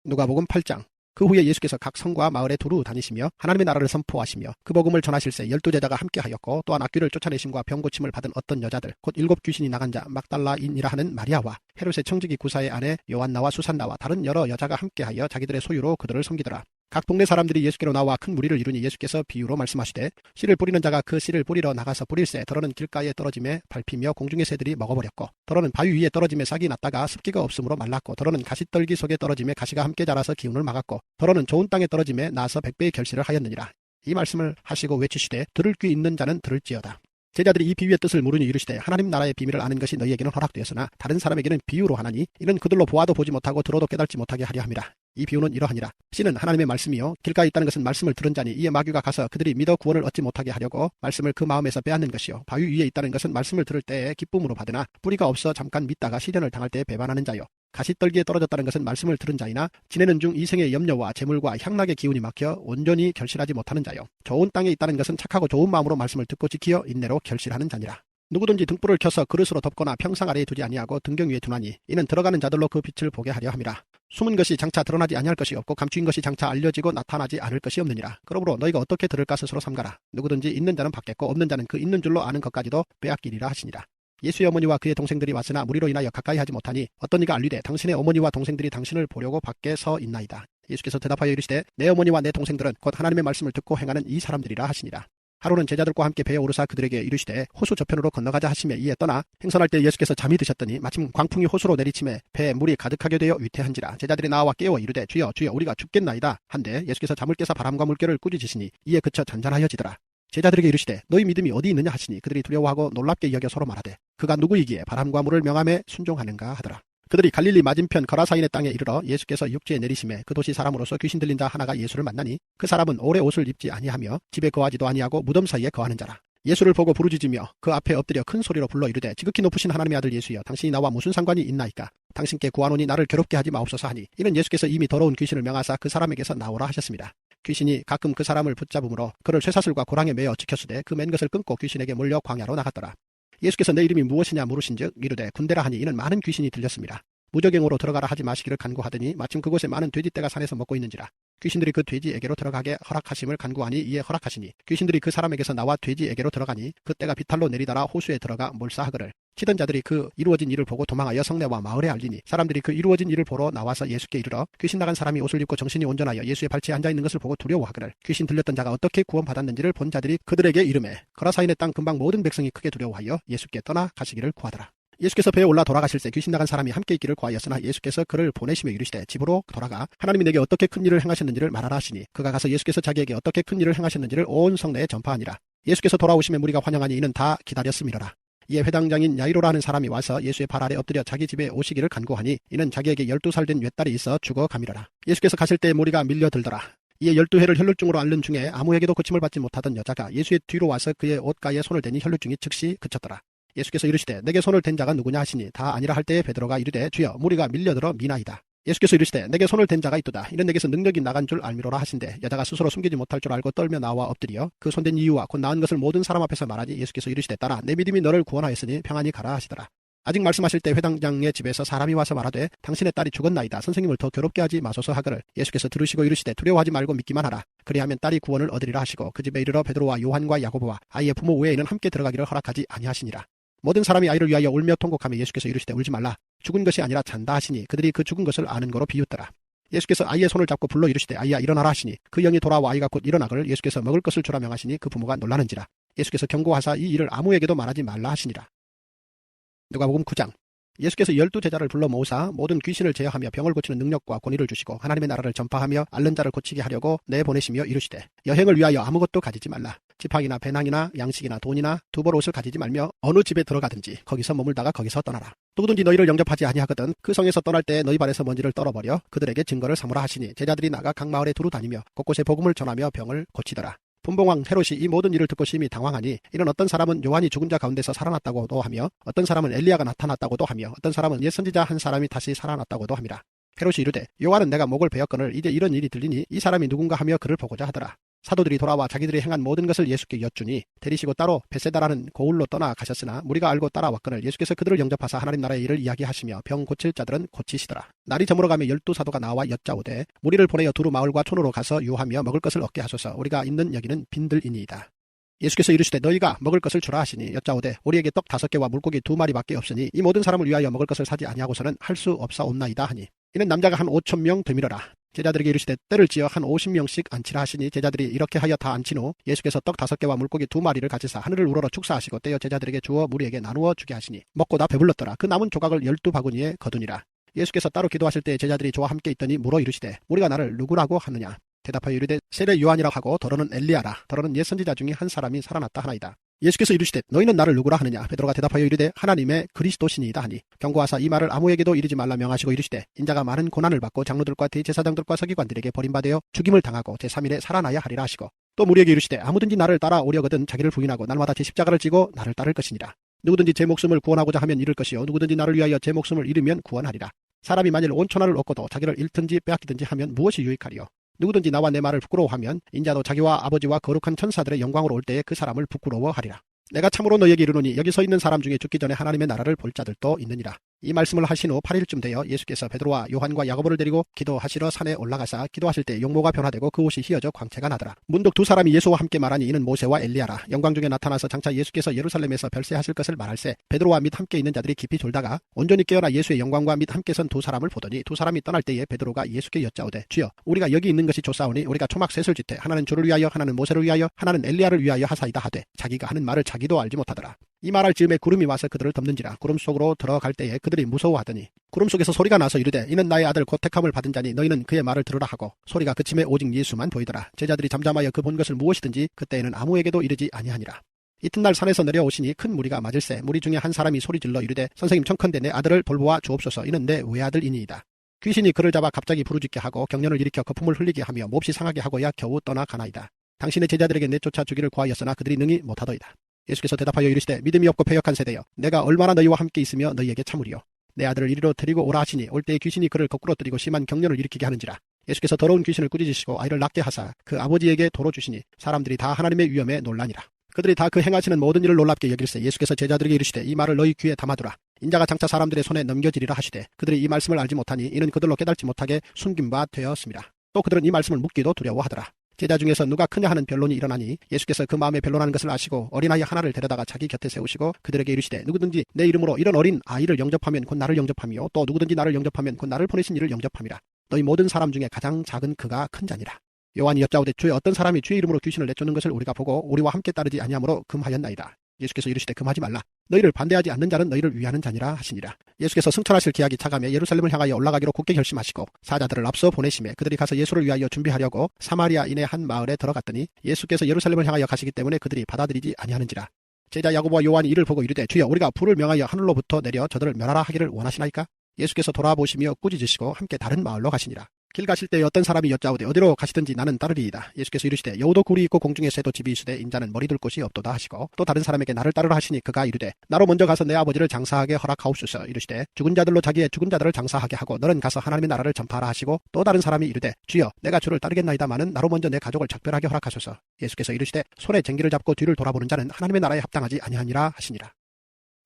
누가복음 8장. 그 후에 예수께서 각 성과 마을에 두루 다니시며 하나님의 나라를 선포하시며 그 복음을 전하실새 12제자가 함께하였고 또한 악귀를 쫓아내심과 병고침을 받은 어떤 여자들 곧 7 귀신이 나간 자 막달라인이라 하는 마리아와 헤롯의 청지기 구사의 아내 요한나와 수산나와 다른 여러 여자가 함께하여 자기들의 소유로 그들을 섬기더라. 각 동네 사람들이 예수께로 나와 큰 무리를 이루니 예수께서 비유로 말씀하시되 씨를 뿌리는 자가 그 씨를 뿌리러 나가서 뿌릴새 더러는 길가에 떨어짐에 밟히며 공중의 새들이 먹어버렸고 더러는 바위 위에 떨어짐에 싹이 났다가 습기가 없으므로 말랐고 더러는 가시떨기 속에 떨어짐에 가시가 함께 자라서 기운을 막았고 더러는 좋은 땅에 떨어짐에 나서 100배의 결실을 하였느니라. 이 말씀을 하시고 외치시되 들을 귀 있는 자는 들을지어다. 제자들이 이 비유의 뜻을 물으니 이르시되 하나님 나라의 비밀을 아는 것이 너희에게는 허락되었으나 다른 사람에게는 비유로 하나니 이는 그들로 보아도 보지 못하고 들어도 깨닫지 못하게 하려 함이라. 이 비유는 이러하니라. 씨는 하나님의 말씀이요 길가에 있다는 것은 말씀을 들은 자니 이에 마귀가 가서 그들이 믿어 구원을 얻지 못하게 하려고 말씀을 그 마음에서 빼앗는 것이요 바위 위에 있다는 것은 말씀을 들을 때에 기쁨으로 받으나 뿌리가 없어 잠깐 믿다가 시련을 당할 때에 배반하는 자요 가시떨기에 떨어졌다는 것은 말씀을 들은 자이나 지내는 중 이생의 염려와 재물과 향락의 기운이 막혀 온전히 결실하지 못하는 자요 좋은 땅에 있다는 것은 착하고 좋은 마음으로 말씀을 듣고 지키어 인내로 결실하는 자니라. 누구든지 등불을 켜서 그릇으로 덮거나 평상 아래에 두지 아니하고 등경 위에 두나니 이는 들어가는 자들로 그 빛을 보게 하려 함이라. 숨은 것이 장차 드러나지 아니할 것이 없고 감추인 것이 장차 알려지고 나타나지 않을 것이 없느니라. 그러므로 너희가 어떻게 들을까 스스로 삼가라. 누구든지 있는 자는 받겠고 없는 자는 그 있는 줄로 아는 것까지도 빼앗기리라 하시니라. 예수의 어머니와 그의 동생들이 왔으나 무리로 인하여 가까이 하지 못하니 어떤 이가 알리되 당신의 어머니와 동생들이 당신을 보려고 밖에 서 있나이다. 예수께서 대답하여 이르시되 내 어머니와 내 동생들은 곧 하나님의 말씀을 듣고 행하는 이 사람들이라 하시니라. 하루는 제자들과 함께 배에 오르사 그들에게 이르시되 호수 저편으로 건너가자 하시며 이에 떠나 행선할 때 예수께서 잠이 드셨더니 마침 광풍이 호수로 내리침에 배에 물이 가득하게 되어 위태한지라. 제자들이 나와 깨워 이르되 주여 주여 우리가 죽겠나이다 한데 예수께서 잠을 깨사 바람과 물결을 꾸짖으시니 이에 그쳐 잔잔하여지더라. 제자들에게 이르시되 너희 믿음이 어디 있느냐 하시니 그들이 두려워하고 놀랍게 여겨 서로 말하되 그가 누구이기에 바람과 물을 명함에 순종하는가 하더라. 그들이 갈릴리 맞은편 거라사인의 땅에 이르러 예수께서 육지에 내리심에 그 도시 사람으로서 귀신 들린 자 하나가 예수를 만나니 그 사람은 오래 옷을 입지 아니하며 집에 거하지도 아니하고 무덤 사이에 거하는 자라. 예수를 보고 부르짖으며 그 앞에 엎드려 큰 소리로 불러 이르되 지극히 높으신 하나님의 아들 예수여 당신이 나와 무슨 상관이 있나이까. 당신께 구하노니 나를 괴롭게 하지 마옵소서 하니 이는 예수께서 이미 더러운 귀신을 명하사 그 사람에게서 나오라 하셨습니다. 귀신이 가끔 그 사람을 붙잡음으로 그를 쇠사슬과 고랑에 매어 지켰으되 그 맨 것을 끊고 귀신에게 몰려 광야로 나갔더라. 예수께서 내 이름이 무엇이냐 물으신즉 이르되 군대라 하니 이는 많은 귀신이 들렸습니다. 무저갱으로 들어가라 하지 마시기를 간구하더니 마침 그곳에 많은 돼지떼가 산에서 먹고 있는지라. 귀신들이 그 돼지에게로 들어가게 허락하심을 간구하니 이에 허락하시니 귀신들이 그 사람에게서 나와 돼지에게로 들어가니 그 떼가 비탈로 내리다라 호수에 들어가 몰사하거늘. 치던 자들이 그 이루어진 일을 보고 도망하여 성내와 마을에 알리니 사람들이 그 이루어진 일을 보러 나와서 예수께 이르러 귀신 나간 사람이 옷을 입고 정신이 온전하여 예수의 발치에 앉아있는 것을 보고 두려워하거늘 귀신 들렸던 자가 어떻게 구원받았는지를 본 자들이 그들에게 이르매 거라사인의 땅 근방 모든 백성이 크게 두려워하여 예수께 떠나 가시기를 구하더라. 예수께서 배에 올라 돌아가실새 귀신 나간 사람이 함께 있기를 구하였으나 예수께서 그를 보내시며 이르시되 집으로 돌아가 하나님이 내게 어떻게 큰 일을 행하셨는지를 말하라 하시니 그가 가서 예수께서 자기에게 어떻게 큰 일을 행하셨는지를 온 성내에 전파하니라. 예수께서 돌아오시며 무리가 환영하니 이는 다 기다렸음이로라. 이에 회당장인 야이로라 하는 사람이 와서 예수의 발 아래 엎드려 자기 집에 오시기를 간구하니 이는 자기에게 12살 된 외딸이 있어 죽어가미러라. 예수께서 가실 때에 무리가 밀려들더라. 이에 12해를 혈루증으로 앓는 중에 아무에게도 고침을 받지 못하던 여자가 예수의 뒤로 와서 그의 옷가에 손을 대니 혈루증이 즉시 그쳤더라. 예수께서 이르시되 내게 손을 댄 자가 누구냐 하시니 다 아니라 할 때에 베드로가 이르되 주여 무리가 밀려들어 미나이다. 예수께서 이르시되 내게 손을 댄 자가 있도다. 이는 내게서 능력이 나간 줄 알미로라 하신대 여자가 스스로 숨기지 못할 줄 알고 떨며 나와 엎드려 그 손댄 이유와 곧 나은 것을 모든 사람 앞에서 말하니 예수께서 이르시되 딸아 내 믿음이 너를 구원하였으니 평안히 가라 하시더라. 아직 말씀하실 때 회당장의 집에서 사람이 와서 말하되 당신의 딸이 죽었나이다. 선생님을 더 괴롭게 하지 마소서 하거늘 예수께서 들으시고 이르시되 두려워하지 말고 믿기만 하라. 그리하면 딸이 구원을 얻으리라 하시고 그 집에 이르러 베드로와 요한과 야고보와 아이의 부모 외에는 함께 들어가기를 허락하지 아니하시니라. 모든 사람이 아이를 위하여 울며 통곡하며 예수께서 이르시되 울지 말라. 죽은 것이 아니라 잔다 하시니 그들이 그 죽은 것을 아는 거로 비웃더라. 예수께서 아이의 손을 잡고 불러 이르시되 아이야 일어나라 하시니 그 영이 돌아와 아이가 곧 일어나거늘 예수께서 먹을 것을 주라 명하시니 그 부모가 놀라는지라. 예수께서 경고하사 이 일을 아무에게도 말하지 말라 하시니라. 누가복음 9장. 예수께서 12제자를 불러 모으사 모든 귀신을 제어하며 병을 고치는 능력과 권위를 주시고 하나님의 나라를 전파하며 앓는 자를 고치게 하려고 내보내시며 이르시되 여행을 위하여 아무것도 가지지 말라. 지팡이나 배낭이나 양식이나 돈이나 두 벌 옷을 가지지 말며 어느 집에 들어가든지 거기서 머물다가 거기서 떠나라. 누구든지 너희를 영접하지 아니하거든 그 성에서 떠날 때 너희 발에서 먼지를 떨어버려 그들에게 증거를 삼으라 하시니 제자들이 나가 각 마을에 두루 다니며 곳곳에 복음을 전하며 병을 고치더라. 분봉왕 헤롯이 이 모든 일을 듣고 심히 당황하니 이는 어떤 사람은 요한이 죽은 자 가운데서 살아났다고도 하며 어떤 사람은 엘리야가 나타났다고도 하며 어떤 사람은 옛 선지자 한 사람이 다시 살아났다고도 함이라. 헤롯이 이르되 요한은 내가 목을 베었거늘 이제 이런 일이 들리니 이 사람이 누군가 하며 그를 보고자 하더라. 사도들이 돌아와 자기들이 행한 모든 것을 예수께 여쭈니 데리시고 따로 베세다라는 고을로 떠나 가셨으나 무리가 알고 따라왔거늘 예수께서 그들을 영접하사 하나님 나라의 일을 이야기하시며 병 고칠 자들은 고치시더라. 날이 저물어가며 12사도가 나와 여짜오되 무리를 보내어 두루 마을과 촌으로 가서 유하며 먹을 것을 얻게 하소서. 우리가 있는 여기는 빈들이니이다. 예수께서 이르시되 너희가 먹을 것을 주라 하시니 여짜오되 우리에게 떡 5개와 물고기 2마리밖에 없으니 이 모든 사람을 위하여 먹을 것을 사지 아니하고서는 할 수 없사옵나이다 하니 이는 남자가 한 5,000명 되밀어라. 제자들에게 이르시되 때를 지어 한 50명씩 앉히라 하시니 제자들이 이렇게 하여 다 앉힌 후 예수께서 떡 5개와 물고기 2마리를 가지사 하늘을 우러러 축사하시고 떼어 제자들에게 주어 무리에게 나누어 주게 하시니 먹고 다 배불렀더라. 그 남은 조각을 12바구니에 거두니라. 예수께서 따로 기도하실 때 제자들이 저와 함께 있더니 물어 이르시되 우리가 나를 누구라고 하느냐. 대답하여 이르되 세례 요한이라 하고 더러는 엘리야라. 더러는 옛 선지자 중에 한 사람이 살아났다 하나이다. 예수께서 이르시되 너희는 나를 누구라 하느냐. 베드로가 대답하여 이르되 하나님의 그리스도시니이다 하니 경고하사 이 말을 아무에게도 이르지 말라 명하시고 이르시되 인자가 많은 고난을 받고 장로들과 대제사장들과 서기관들에게 버림받아 죽임을 당하고 제3일에 살아나야 하리라 하시고 또 무리에게 이르시되 아무든지 나를 따라오려거든 자기를 부인하고 날마다 제 십자가를 지고 나를 따를 것이니라. 누구든지 제 목숨을 구원하고자 하면 잃을 것이요 누구든지 나를 위하여 제 목숨을 잃으면 구원하리라. 사람이 만일 온 천하를 얻고도 자기를 잃든지 빼앗기든지 하면 무엇이 유익하리요. 누구든지 나와 내 말을 부끄러워하면 인자도 자기와 아버지와 거룩한 천사들의 영광으로 올 때에 그 사람을 부끄러워하리라. 내가 참으로 너희에게 이르노니 여기 서 있는 사람 중에 죽기 전에 하나님의 나라를 볼 자들도 있느니라. 이 말씀을 하신 후 8일쯤 되어 예수께서 베드로와 요한과 야고보를 데리고 기도하시러 산에 올라가사 기도하실 때 용모가 변화되고 그 옷이 휘어져 광채가 나더라. 문득 두 사람이 예수와 함께 말하니 이는 모세와 엘리야라. 영광 중에 나타나서 장차 예수께서 예루살렘에서 별세하실 것을 말할세 베드로와 및 함께 있는 자들이 깊이 졸다가 온전히 깨어나 예수의 영광과 및 함께 선 두 사람을 보더니 두 사람이 떠날 때에 베드로가 예수께 여짜오되 주여 우리가 여기 있는 것이 좋사오니 우리가 초막 셋을 짓되 하나는 주를 위하여 하나는 모세를 위하여 하나는 엘리야를 위하여 하사이다 하되 자기가 하는 말을 자기도 알지 못하더라. 이 말할 즈음에 구름이 와서 그들을 덮는지라. 구름 속으로 들어갈 때에 그들이 무서워하더니 구름 속에서 소리가 나서 이르되 이는 나의 아들 곧 택함을 받은 자니 너희는 그의 말을 들으라 하고 소리가 그침에 오직 예수만 보이더라. 제자들이 잠잠하여 그 본 것을 무엇이든지 그때에는 아무에게도 이르지 아니하니라. 이튿날 산에서 내려오시니 큰 무리가 맞을세 무리 중에 한 사람이 소리질러 이르되 선생님 청컨대 내 아들을 돌보아 주옵소서. 이는 내 외아들이니이다. 귀신이 그를 잡아 갑자기 부르짖게 하고 경련을 일으켜 거품을 흘리게 하며 몹시 상하게 하고야 겨우 떠나가나이다. 당신의 제자들에게 내쫓아 주기를 구하였으나 그들이 능히 못하더이다. 예수께서 대답하여 이르시되 믿음이 없고 패역한 세대여 내가 얼마나 너희와 함께 있으며 너희에게 참으리요. 내 아들을 이리로 데리고 오라 하시니 올 때에 귀신이 그를 거꾸로 들이고 심한 경련을 일으키게 하는지라. 예수께서 더러운 귀신을 꾸짖으시고 아이를 낫게 하사 그 아버지에게 도로 주시니 사람들이 다 하나님의 위엄에 놀라니라. 그들이 다 그 행하시는 모든 일을 놀랍게 여길세 예수께서 제자들에게 이르시되 이 말을 너희 귀에 담아두라. 인자가 장차 사람들의 손에 넘겨지리라 하시되 그들이 이 말씀을 알지 못하니 이는 그들로 깨달지 못하게 숨긴 바 되었습니다. 또 그들은 이 말씀을 묻기도 두려워하더라. 제자 중에서 누가 크냐 하는 변론이 일어나니 예수께서 그 마음에 변론하는 것을 아시고 어린아이 하나를 데려다가 자기 곁에 세우시고 그들에게 이르시되 누구든지 내 이름으로 이런 어린 아이를 영접하면 곧 나를 영접하며 또 누구든지 나를 영접하면 곧 나를 보내신 이를 영접함이라. 너희 모든 사람 중에 가장 작은 그가 큰 자니라. 요한이 여짜오되 주여 어떤 사람이 주의 이름으로 귀신을 내쫓는 것을 우리가 보고 우리와 함께 따르지 아니하므로 금하였나이다. 예수께서 이르시되 금하지 말라. 너희를 반대하지 않는 자는 너희를 위하는 자니라 하시니라. 예수께서 승천하실 기약이 차감해 예루살렘을 향하여 올라가기로 굳게 결심하시고 사자들을 앞서 보내심에 그들이 가서 예수를 위하여 준비하려고 사마리아 인의 한 마을에 들어갔더니 예수께서 예루살렘을 향하여 가시기 때문에 그들이 받아들이지 아니하는지라. 제자 야고보와 요한이 이를 보고 이르되 주여 우리가 불을 명하여 하늘로부터 내려 저들을 멸하라 하기를 원하시나이까? 예수께서 돌아보시며 꾸짖으시고 함께 다른 마을로 가시니라. 길 가실 때에 어떤 사람이 여짜오되 어디로 가시든지 나는 따르리이다. 예수께서 이르시되 여우도 굴이 있고 공중에 새도 집이 있으되 인자는 머리 둘 곳이 없도다 하시고 또 다른 사람에게 나를 따르라 하시니 그가 이르되 나로 먼저 가서 내 아버지를 장사하게 허락하옵소서. 이르시되 죽은 자들로 자기의 죽은 자들을 장사하게 하고 너는 가서 하나님의 나라를 전파하라 하시고 또 다른 사람이 이르되 주여 내가 주를 따르겠나이다마는 나로 먼저 내 가족을 작별하게 허락하소서. 예수께서 이르시되 손에 쟁기를 잡고 뒤를 돌아보는 자는 하나님의 나라에 합당하지 아니하니라 하시니라.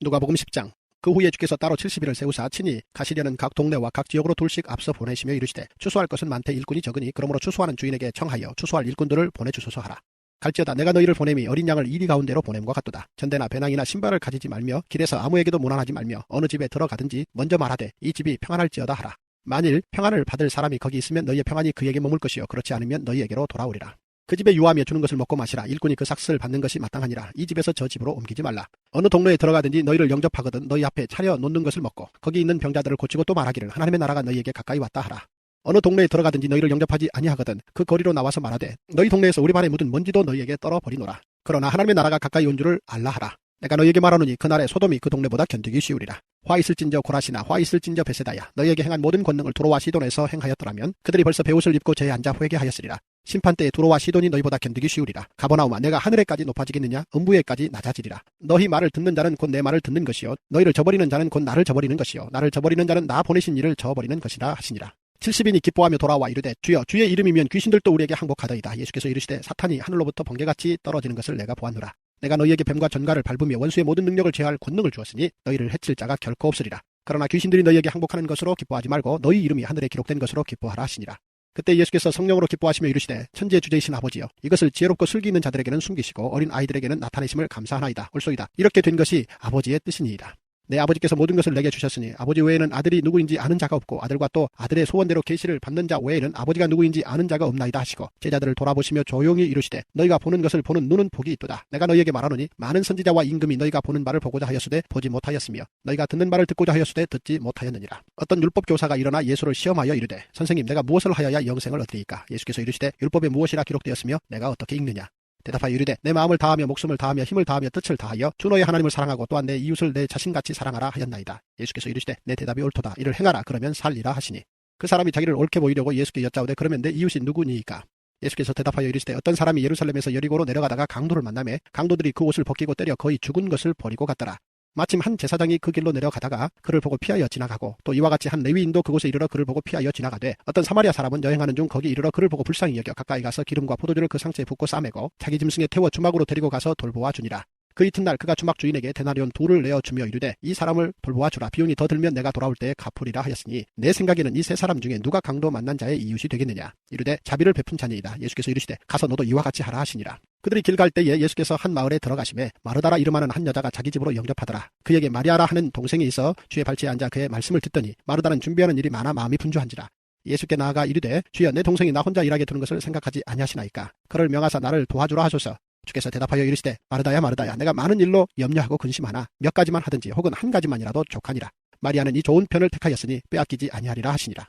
누가복음 10장. 그 후에 주께서 따로 70일을 세우사 친히 가시려는 각 동네와 각 지역으로 둘씩 앞서 보내시며 이르시되 추수할 것은 많되 일꾼이 적으니 그러므로 추수하는 주인에게 청하여 추수할 일꾼들을 보내주소서 하라. 갈지어다 내가 너희를 보냄이 어린 양을 이리 가운데로 보냄과 같도다. 전대나 배낭이나 신발을 가지지 말며 길에서 아무에게도 문안하지 말며 어느 집에 들어가든지 먼저 말하되 이 집이 평안할지어다 하라. 만일 평안을 받을 사람이 거기 있으면 너희의 평안이 그에게 머물 것이요 그렇지 않으면 너희에게로 돌아오리라. 그 집에 유하며 주는 것을 먹고 마시라. 일꾼이 그 삭슬을 받는 것이 마땅하니라. 이 집에서 저 집으로 옮기지 말라. 어느 동네에 들어가든지 너희를 영접하거든 너희 앞에 차려 놓는 것을 먹고 거기 있는 병자들을 고치고 또 말하기를 하나님의 나라가 너희에게 가까이 왔다 하라. 어느 동네에 들어가든지 너희를 영접하지 아니하거든 그 거리로 나와서 말하되 너희 동네에서 우리 발에 묻은 먼지도 너희에게 떨어버리노라. 그러나 하나님의 나라가 가까이 온 줄을 알라 하라. 내가 너희에게 말하노니 그날에 소돔이 그 동네보다 견디기 쉬우리라. 화 있을진저 고라시나 화 있을진저 베세다야 너희에게 행한 모든 권능을 두로와 시돈에서 행하였더라면 그들이 벌써 베옷을 입고 제에 앉아 회개하였으리라. 심판때에 두로와 시돈이 너희보다 견디기 쉬우리라. 가버나움아 내가 하늘에까지 높아지겠느냐 음부에까지 낮아지리라. 너희 말을 듣는 자는 곧 내 말을 듣는 것이요 너희를 저버리는 자는 곧 나를 저버리는 것이요 나를 저버리는 자는 나 보내신 이를 저버리는 것이라 하시니라. 70인이 기뻐하며 돌아와 이르되 주여 주의 이름이면 귀신들도 우리에게 항복하더이다. 예수께서 이르시되 사탄이 하늘로부터 번개같이 떨어지는 것을 내가 보았노라. 내가 너희에게 뱀과 전갈을 밟으며 원수의 모든 능력을 제어할 권능을 주었으니 너희를 해칠 자가 결코 없으리라. 그러나 귀신들이 너희에게 항복하는 것으로 기뻐하지 말고 너희 이름이 하늘에 기록된 것으로 기뻐하라 하시니라. 그때 예수께서 성령으로 기뻐하시며 이르시되 천지의 주제이신 아버지여 이것을 지혜롭고 슬기 있는 자들에게는 숨기시고 어린 아이들에게는 나타내심을 감사하나이다. 옳소이다. 이렇게 된 것이 아버지의 뜻이니이다. 내 아버지께서 모든 것을 내게 주셨으니 아버지 외에는 아들이 누구인지 아는 자가 없고 아들과 또 아들의 소원대로 계시를 받는 자 외에는 아버지가 누구인지 아는 자가 없나이다 하시고 제자들을 돌아보시며 조용히 이르시되 너희가 보는 것을 보는 눈은 복이 있도다. 내가 너희에게 말하노니 많은 선지자와 임금이 너희가 보는 바를 보고자 하였으되 보지 못하였으며 너희가 듣는 바를 듣고자 하였으되 듣지 못하였느니라. 어떤 율법 교사가 일어나 예수를 시험하여 이르되 선생님 내가 무엇을 하여야 영생을 얻으리이까? 예수께서 이르시되 율법에 무엇이라 기록되었으며 내가 어떻게 읽느냐? 대답하여 이르되 내 마음을 다하며 목숨을 다하며 힘을 다하며 뜻을 다하여 주 너의 하나님을 사랑하고 또한 내 이웃을 내 자신같이 사랑하라 하였나이다. 예수께서 이르시되 내 대답이 옳도다. 이를 행하라. 그러면 살리라 하시니 그 사람이 자기를 옳게 보이려고 예수께 여짜오되 그러면 내 이웃이 누구니이까? 예수께서 대답하여 이르시되 어떤 사람이 예루살렘에서 여리고로 내려가다가 강도를 만나매 강도들이 그 옷을 벗기고 때려 거의 죽은 것을 버리고 갔더라. 마침 한 제사장이 그 길로 내려가다가 그를 보고 피하여 지나가고 또 이와 같이 한 레위인도 그곳에 이르러 그를 보고 피하여 지나가되 어떤 사마리아 사람은 여행하는 중 거기 이르러 그를 보고 불쌍히 여겨 가까이 가서 기름과 포도주를 그 상처에 붓고 싸매고 자기 짐승에 태워 주막으로 데리고 가서 돌보아 주니라. 그 이튿날 그가 주막 주인에게 데나리온 2를 내어 주며 이르되 이 사람을 돌보아 주라. 비용이 더 들면 내가 돌아올 때에 갚으리라 하였으니 내 생각에는 이 세 사람 중에 누가 강도 만난 자의 이웃이 되겠느냐? 이르되 자비를 베푼 자니이다. 예수께서 이르시되 가서 너도 이와 같이 하라 하시니라. 그들이 길 갈 때에 예수께서 한 마을에 들어가심에 마르다라 이름하는 한 여자가 자기 집으로 영접하더라. 그에게 마리아라 하는 동생이 있어 주의 발치에 앉아 그의 말씀을 듣더니 마르다는 준비하는 일이 많아 마음이 분주한지라. 예수께 나아가 이르되 주여 내 동생이 나 혼자 일하게 두는 것을 생각하지 아니하시나이까? 그를 명하사 나를 도와주라 하소서. 주께서 대답하여 이르시되 마르다야 마르다야 내가 많은 일로 염려하고 근심하나 몇 가지만 하든지 혹은 한 가지만이라도 족하니라. 마리아는 이 좋은 편을 택하였으니 빼앗기지 아니하리라 하시니라.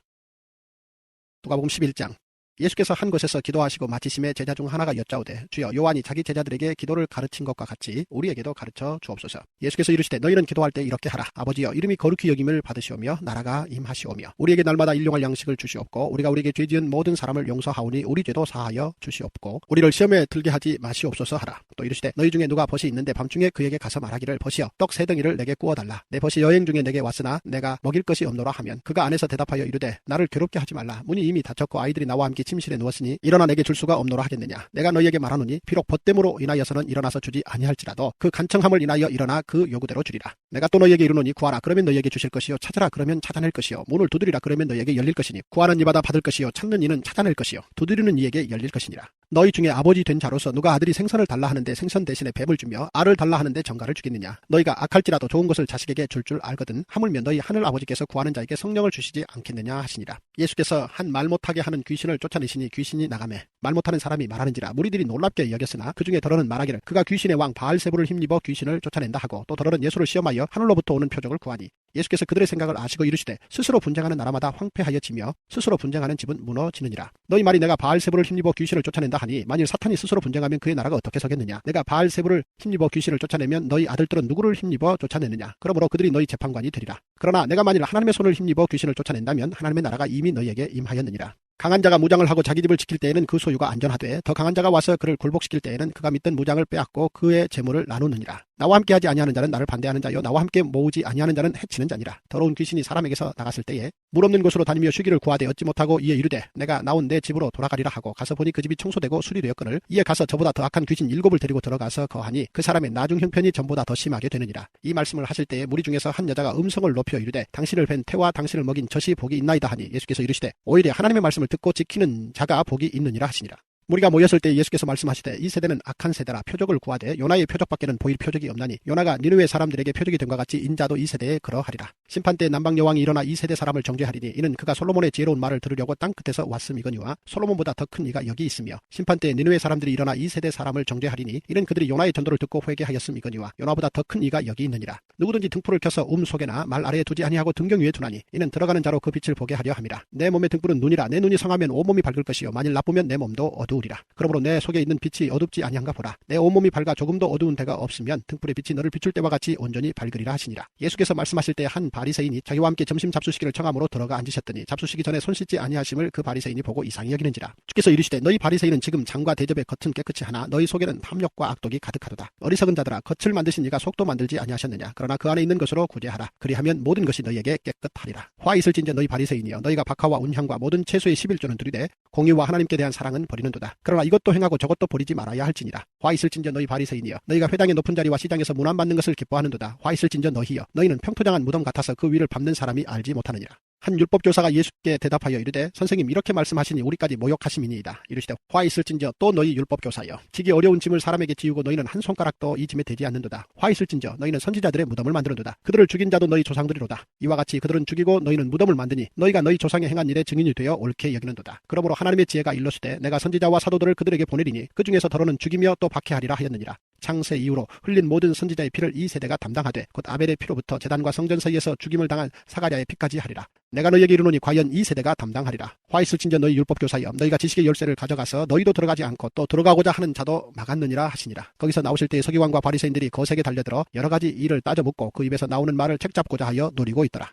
누가복음 11장. 예수께서 한 곳에서 기도하시고 마치심에 제자 중 하나가 여짜오되 주여 요한이 자기 제자들에게 기도를 가르친 것과 같이 우리에게도 가르쳐 주옵소서. 예수께서 이르시되 너희는 기도할 때 이렇게 하라. 아버지여 이름이 거룩히 여김을 받으시오며 나라가 임하시오며 우리에게 날마다 일용할 양식을 주시옵고 우리가 우리에게 죄 지은 모든 사람을 용서하오니 우리 죄도 사하여 주시옵고 우리를 시험에 들게 하지 마시옵소서 하라. 또 이르시되 너희 중에 누가 벗이 있는데 밤중에 그에게 가서 말하기를 벗이여 떡 3덩이를 내게 구워달라. 내 벗이 여행 중에 내게 왔으나 내가 먹일 것이 없노라 하면 그가 안에서 대답하여 이르되 나를 괴롭게 하지 말라. 문이 이미 닫혔고 아이들이 나와 함께 침실에 누웠으니 일어나 내게 줄 수가 없노라 하겠느냐. 내가 너희에게 말하노니 비록 벗됨으로 인하여서는 일어나서 주지 아니할지라도 그 간청함을 인하여 일어나 그 요구대로 주리라. 내가 또 너희에게 이르노니 구하라. 그러면 너희에게 주실 것이요 찾으라. 그러면 찾아낼 것이요 문을 두드리라. 그러면 너희에게 열릴 것이니 구하는 이마다 받을 것이요 찾는 이는 찾아낼 것이요 두드리는 이에게 열릴 것이니라. 너희 중에 아버지 된 자로서 누가 아들이 생선을 달라 하는데 생선 대신에 뱀을 주며 알을 달라 하는데 정갈을 주겠느냐. 너희가 악할지라도 좋은 것을 자식에게 줄 줄 알거든 하물며 너희 하늘 아버지께서 구하는 자에게 성령을 주시지 않겠느냐 하시니라. 예수께서 한 말 못하게 하는 귀신을 쫓아내시니 귀신이 나가매 말 못하는 사람이 말하는지라. 무리들이 놀랍게 여겼으나 그 중에 더러는 말하기를 그가 귀신의 왕 바알세불을 힘입어 귀신을 쫓아낸다 하고, 또 더러는 예수를 시험하여 하늘로부터 오는 표적을 구하니 예수께서 그들의 생각을 아시고 이르시되 스스로 분쟁하는 나라마다 황폐하여 지며 스스로 분쟁하는 집은 무너지느니라. 너희 말이 내가 바알세불을 힘입어 귀신을 쫓아낸다 하니 만일 사탄이 스스로 분쟁하면 그의 나라가 어떻게 서겠느냐. 내가 바알세불을 힘입어 귀신을 쫓아내면 너희 아들들은 누구를 힘입어 쫓아내느냐. 그러므로 그들이 너희 재판관이 되리라. 그러나 내가 만일 하나님의 손을 힘입어 귀신을 쫓아낸다면 하나님의 나라가 이미 너희에게 임하였느니라. 강한 자가 무장을 하고 자기 집을 지킬 때에는 그 소유가 안전하되 더 강한 자가 와서 그를 굴복시킬 때에는 그가 믿던 무장을 빼앗고 그의 재물을 나누느니라. 나와 함께하지 아니하는 자는 나를 반대하는 자요 나와 함께 모으지 아니하는 자는 해치는 자니라. 더러운 귀신이 사람에게서 나갔을 때에 물 없는 곳으로 다니며 쉬기를 구하되 얻지 못하고 이에 이르되 내가 나온 내 집으로 돌아가리라 하고 가서 보니 그 집이 청소되고 수리되었거늘 이에 가서 저보다 더 악한 귀신 7을 데리고 들어가서 거하니 그 사람의 나중 형편이 전보다 더 심하게 되느니라. 이 말씀을 하실 때에 무리 중에서 한 여자가 음성을 높여 이르되 당신을 뵌 태와 당신을 먹인 젖이 복이 있나이다 하니 예수께서 이르시되 오히려 하나님의 말씀을 듣고 지키는 자가 복이 있느니라 하시니라. 무리가 모였을 때 예수께서 말씀하시되 이 세대는 악한 세대라. 표적을 구하되 요나의 표적밖에는 보일 표적이 없나니 요나가 니느웨 사람들에게 표적이 된 것 같이 인자도 이 세대에 그러하리라. 심판때 남방 여왕이 일어나 이 세대 사람을 정죄하리니 이는 그가 솔로몬의 지혜로운 말을 들으려고 땅 끝에서 왔음이거니와 솔로몬보다 더 큰 이가 여기 있으며 심판때 니느웨 사람들이 일어나 이 세대 사람을 정죄하리니 이는 그들이 요나의 전도를 듣고 회개하였음이거니와 요나보다 더 큰 이가 여기 있느니라. 누구든지 등불을 켜서 속에나 말 아래에 두지 아니하고 등경 위에 두나니 이는 들어가는 자로 그 빛을 보게 하려 함이라. 내 몸의 등불은 눈이라. 내 눈이 성하면 온몸이 밝을 것이요 만일 나쁘면 내 몸도 어두우리라. 그러므로 내 속에 있는 빛이 어둡지 아니한가 보라. 내 온몸이 밝아 조금도 어두운 데가 없으면 등불의 빛이 너를 비출 때와 같이 온전히 밝으리라 하시니라. 예수께서 말씀하실 때 한 바리새인이 자기와 함께 점심 잡수시기를 청함으로 들어가 앉으셨더니 잡수시기 전에 손 씻지 아니하심을 그 바리새인이 보고 이상히 여기는지라. 주께서 이르시되 너희 바리새인은 지금 장과 대접의 겉은 깨끗이 하나 너희 속에는 탐욕과 악독이 가득하도다. 어리석은 자들아 겉을 만드신 이가 속도 만들지 아니하셨느냐. 그러나 그 안에 있는 것으로 구제하라. 그리하면 모든 것이 너희에게 깨끗하리라. 화 있을진저 너희 바리새인이여 너희가 박하와 운향과 모든 채소의 11조는 드리되 공의와 하나님께 대한 사랑은 버리는도다. 그러나 이것도 행하고 저것도 버리지 말아야 할지니라. 화 있을진저 너희 바리새인이여 너희가 회당의 높은 자리와 시장에서 문안받는 것을 기뻐하는도다. 화 있을진저 너희여 너희는 평토장한 무덤 같아서 그 위를 밟는 사람이 알지 못하느니라. 한 율법교사가 예수께 대답하여 이르되 선생님 이렇게 말씀하시니 우리까지 모욕하심이니이다. 이르시되 화 있을진저 또 너희 율법교사여 지기 어려운 짐을 사람에게 지우고 너희는 한 손가락도 이 짐에 대지 않는도다. 화 있을진저 너희는 선지자들의 무덤을 만드는도다. 그들을 죽인 자도 너희 조상들이로다. 이와 같이 그들은 죽이고 너희는 무덤을 만드니 너희가 너희 조상의 행한 일에 증인이 되어 옳게 여기는도다. 그러므로 하나님의 지혜가 일러수되 내가 선지자와 사도들을 그들에게 보내리니 그 중에서 더러는 죽이며 또 박해하리라 하였느니라. 창세 이후로 흘린 모든 선지자의 피를 이 세대가 담당하되 곧 아벨의 피로부터 제단과 성전 사이에서 죽임을 당한 사가랴의 피까지 하리라. 내가 너희에게 이르노니 과연 이 세대가 담당하리라. 화 있을진저 너희 율법교사여 너희가 지식의 열쇠를 가져가서 너희도 들어가지 않고 또 들어가고자 하는 자도 막았느니라 하시니라. 거기서 나오실 때 서기관과 바리새인들이 거세게 달려들어 여러 가지 일을 따져 묻고 그 입에서 나오는 말을 책잡고자 하여 노리고 있더라.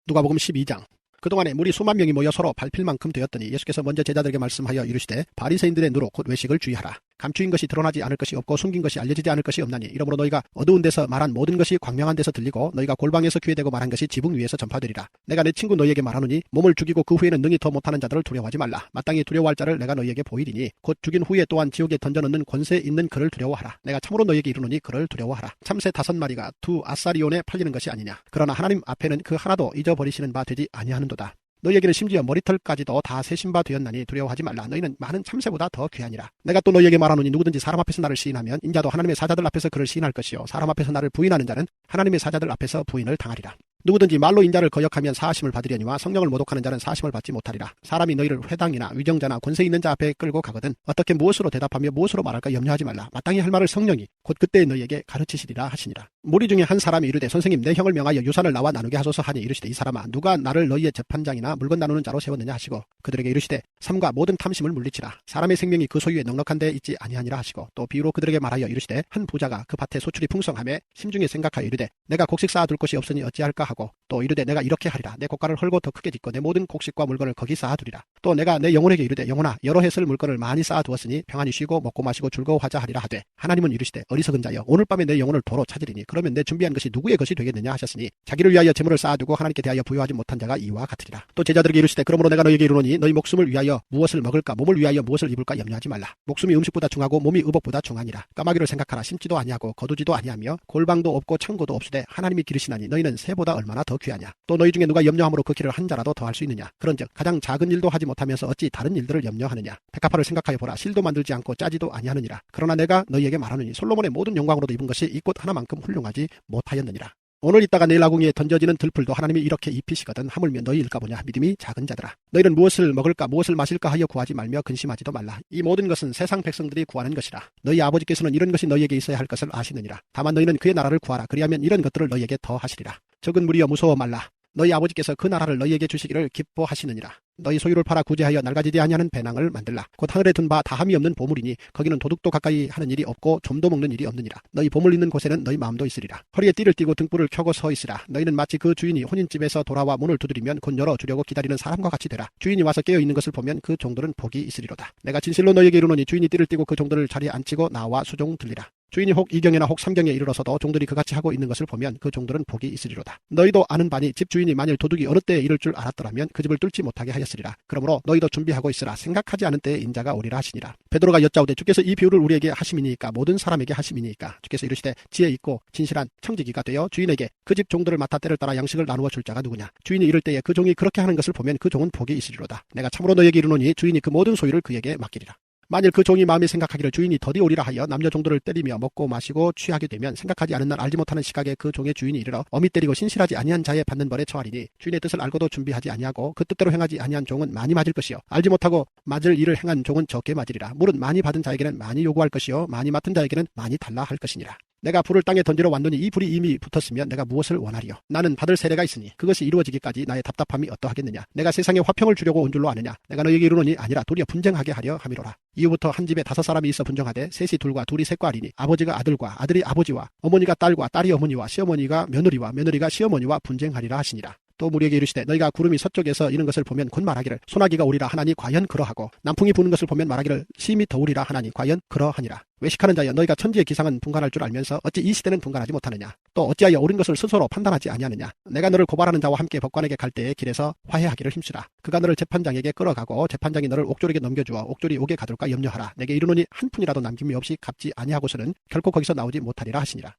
누가복음 12장. 그동안에 무리 수만 명이 모여 서로 밟힐 만큼 되었더니 예수께서 먼저 제자들에게 말씀하여 이르시되 바리새인들의 누로 곧 외식을 주의하라. 감추인 것이 드러나지 않을 것이 없고 숨긴 것이 알려지지 않을 것이 없나니 이러므로 너희가 어두운 데서 말한 모든 것이 광명한 데서 들리고 너희가 골방에서 귀에 대고 말한 것이 지붕 위에서 전파되리라. 내가 내 친구 너희에게 말하노니 몸을 죽이고 그 후에는 능히 더 못하는 자들을 두려워하지 말라. 마땅히 두려워할 자를 내가 너희에게 보이리니 곧 죽인 후에 또한 지옥에 던져넣는 권세 있는 그를 두려워하라. 내가 참으로 너희에게 이르노니 그를 두려워하라. 참새 5마리가 두 아사리온에 팔리는 것이 아니냐. 그러나 하나님 앞에는 그 하나도 잊어버리시는 바 되지 아니하는도다. 너희에게는 심지어 머리털까지도 다 세신 바 되었나니 두려워하지 말라. 너희는 많은 참새보다 더 귀하니라. 내가 또 너희에게 말하노니 누구든지 사람 앞에서 나를 시인하면 인자도 하나님의 사자들 앞에서 그를 시인할 것이요 사람 앞에서 나를 부인하는 자는 하나님의 사자들 앞에서 부인을 당하리라. 누구든지 말로 인자를 거역하면 사하심을 받으려니와 성령을 모독하는 자는 사하심을 받지 못하리라. 사람이 너희를 회당이나 위정자나 권세 있는 자 앞에 끌고 가거든 어떻게 무엇으로 대답하며 무엇으로 말할까 염려하지 말라. 마땅히 할 말을 성령이 곧 그때 너희에게 가르치시리라 하시니라. 무리 중에 한 사람이 이르되 선생님 내 형을 명하여 유산을 나와 나누게 하소서 하니 이르시되 이 사람아 누가 나를 너희의 재판장이나 물건 나누는 자로 세웠느냐 하시고 그들에게 이르시되 삼가 모든 탐심을 물리치라. 사람의 생명이 그 소유에 넉넉한 데 있지 아니하니라 하시고 또 비유로 그들에게 말하여 이르시되 한 부자가 그 밭에 소출이 풍성하며 심중에 생각하여 이르되 내가 곡식 쌓아둘 곳이 없으니 어찌할까 하고 또 이르되 내가 이렇게 하리라. 내 곡간을 헐고 더 크게 짓고 내 모든 곡식과 물건을 거기 쌓아두리라. 또 내가 내 영혼에게 이르되 영혼아 여러 해 쓸 물건을 많이 쌓아두었으니 평안히 쉬고 먹고 마시고 즐거워하자 하리라 하되 하나님은 이르시되 어리석은 자여 오늘 밤에 내 영혼을 도로 찾으리니 그러면 내 준비한 것이 누구의 것이 되겠느냐 하셨으니 자기를 위하여 재물을 쌓아두고 하나님께 대하여 부여하지 못한 자가 이와 같으리라. 또 제자들에게 이르시되 그러므로 내가 너희에게 이르노니 너희 목숨을 위하여 무엇을 먹을까 몸을 위하여 무엇을 입을까 염려하지 말라. 목숨이 음식보다 중하고 몸이 의복보다 중하니라. 까마귀를 생각하라. 심지도 아니하고 거두지도 아니하며 골방도 없고 창고도 없으되 하나님이 기르시나니 너희는 새보다 얼마나 더 귀하냐. 또 너희 중에 누가 염려함으로 그 길을 한 자라도 더할 수 있느냐. 그런즉 가장 작은 일도 하지 못하면서 어찌 다른 일들을 염려하느냐. 백합화를 생각하여 보라. 실도 만들지 않고 짜지도 아니하느니라. 그러나 내가 너희에게 말하노니 솔로몬의 모든 영광으로도 입은 것이 이 꽃 하나만큼 훌륭하지 못하였느니라. 오늘 있다가 내일 아궁이에 던져지는 들풀도 하나님이 이렇게 입히시거든 하물며 너희일까 보냐. 믿음이 작은 자들아. 너희는 무엇을 먹을까 무엇을 마실까 하여 구하지 말며 근심하지도 말라. 이 모든 것은 세상 백성들이 구하는 것이라. 너희 아버지께서는 이런 것이 너희에게 있어야 할 것을 아시느니라. 다만 너희는 그의 나라를 구하라. 그리하면 이런 것들을 너희에게 더 하시리라. 적은 무리여 무서워 말라. 너희 아버지께서 그 나라를 너희에게 주시기를 기뻐하시느니라. 너희 소유를 팔아 구제하여 낡아지지 아니하는 배낭을 만들라. 곧 하늘에 둔 바 다함이 없는 보물이니 거기는 도둑도 가까이 하는 일이 없고 좀도 먹는 일이 없느니라. 너희 보물 있는 곳에는 너희 마음도 있으리라. 허리에 띠를 띠고 등불을 켜고 서 있으라. 너희는 마치 그 주인이 혼인집에서 돌아와 문을 두드리면 곧 열어주려고 기다리는 사람과 같이 되라. 주인이 와서 깨어있는 것을 보면 그 종들은 복이 있으리로다. 내가 진실로 너희에게 이르노니 주인이 띠를 띠고 그 종들을 자리에 앉히고 나와 수종 들리라. 주인이 혹 2경이나 혹 3경에 이르러서도 종들이 그같이 하고 있는 것을 보면 그 종들은 복이 있으리로다. 너희도 아는 바니 집 주인이 만일 도둑이 어느 때에 이를 줄 알았더라면 그 집을 뚫지 못하게 하였으리라. 그러므로 너희도 준비하고 있으라. 생각하지 않은 때에 인자가 오리라 하시니라. 베드로가 여짜오되 주께서 이 비유를 우리에게 하심이니까 모든 사람에게 하심이니까. 주께서 이르시되 지혜 있고 진실한 청지기가 되어 주인에게 그 집 종들을 맡아 때를 따라 양식을 나누어 줄 자가 누구냐. 주인이 이를 때에 그 종이 그렇게 하는 것을 보면 그 종은 복이 있으리로다. 내가 참으로 너희에게 이르노니 주인이 그 모든 소유를 그에게 맡기리라. 만일 그 종이 마음에 생각하기를 주인이 더디 오리라 하여 남녀 종들을 때리며 먹고 마시고 취하게 되면 생각하지 않은 날 알지 못하는 시각에 그 종의 주인이 이르러 어미 때리고 신실하지 아니한 자의 받는 벌에 처하리니 주인의 뜻을 알고도 준비하지 아니하고 그 뜻대로 행하지 아니한 종은 많이 맞을 것이요 알지 못하고 맞을 일을 행한 종은 적게 맞으리라. 물은 많이 받은 자에게는 많이 요구할 것이요 많이 맡은 자에게는 많이 달라 할 것이니라. 내가 불을 땅에 던지러 왔노니 이 불이 이미 붙었으면 내가 무엇을 원하리요. 나는 받을 세례가 있으니 그것이 이루어지기까지 나의 답답함이 어떠하겠느냐. 내가 세상에 화평을 주려고 온 줄로 아느냐. 내가 너희에게 이르노니 아니라 도리어 분쟁하게 하려 함이로라. 이후부터 한 집에 5사람이 있어 분쟁하되 셋이 둘과 둘이 셋과 하리니 아버지가 아들과 아들이 아버지와 어머니가 딸과 딸이 어머니와 시어머니가 며느리와 며느리가 시어머니와 분쟁하리라 하시니라. 또 무리에게 이르시되 너희가 구름이 서쪽에서 이는 것을 보면 곧 말하기를 소나기가 오리라 하나니 과연 그러하고 남풍이 부는 것을 보면 말하기를 심히 더우리라 하나니 과연 그러하니라. 외식하는 자여 너희가 천지의 기상은 분간할 줄 알면서 어찌 이 시대는 분간하지 못하느냐. 또 어찌하여 옳은 것을 스스로 판단하지 아니하느냐. 내가 너를 고발하는 자와 함께 법관에게 갈 때에 길에서 화해하기를 힘쓰라. 그가 너를 재판장에게 끌어가고 재판장이 너를 옥졸에게 넘겨주어 옥졸이 옥에 가둘까 염려하라. 내게 이르노니 한 푼이라도 남김이 없이 갚지 아니하고서는 결코 거기서 나오지 못하리라 하시니라.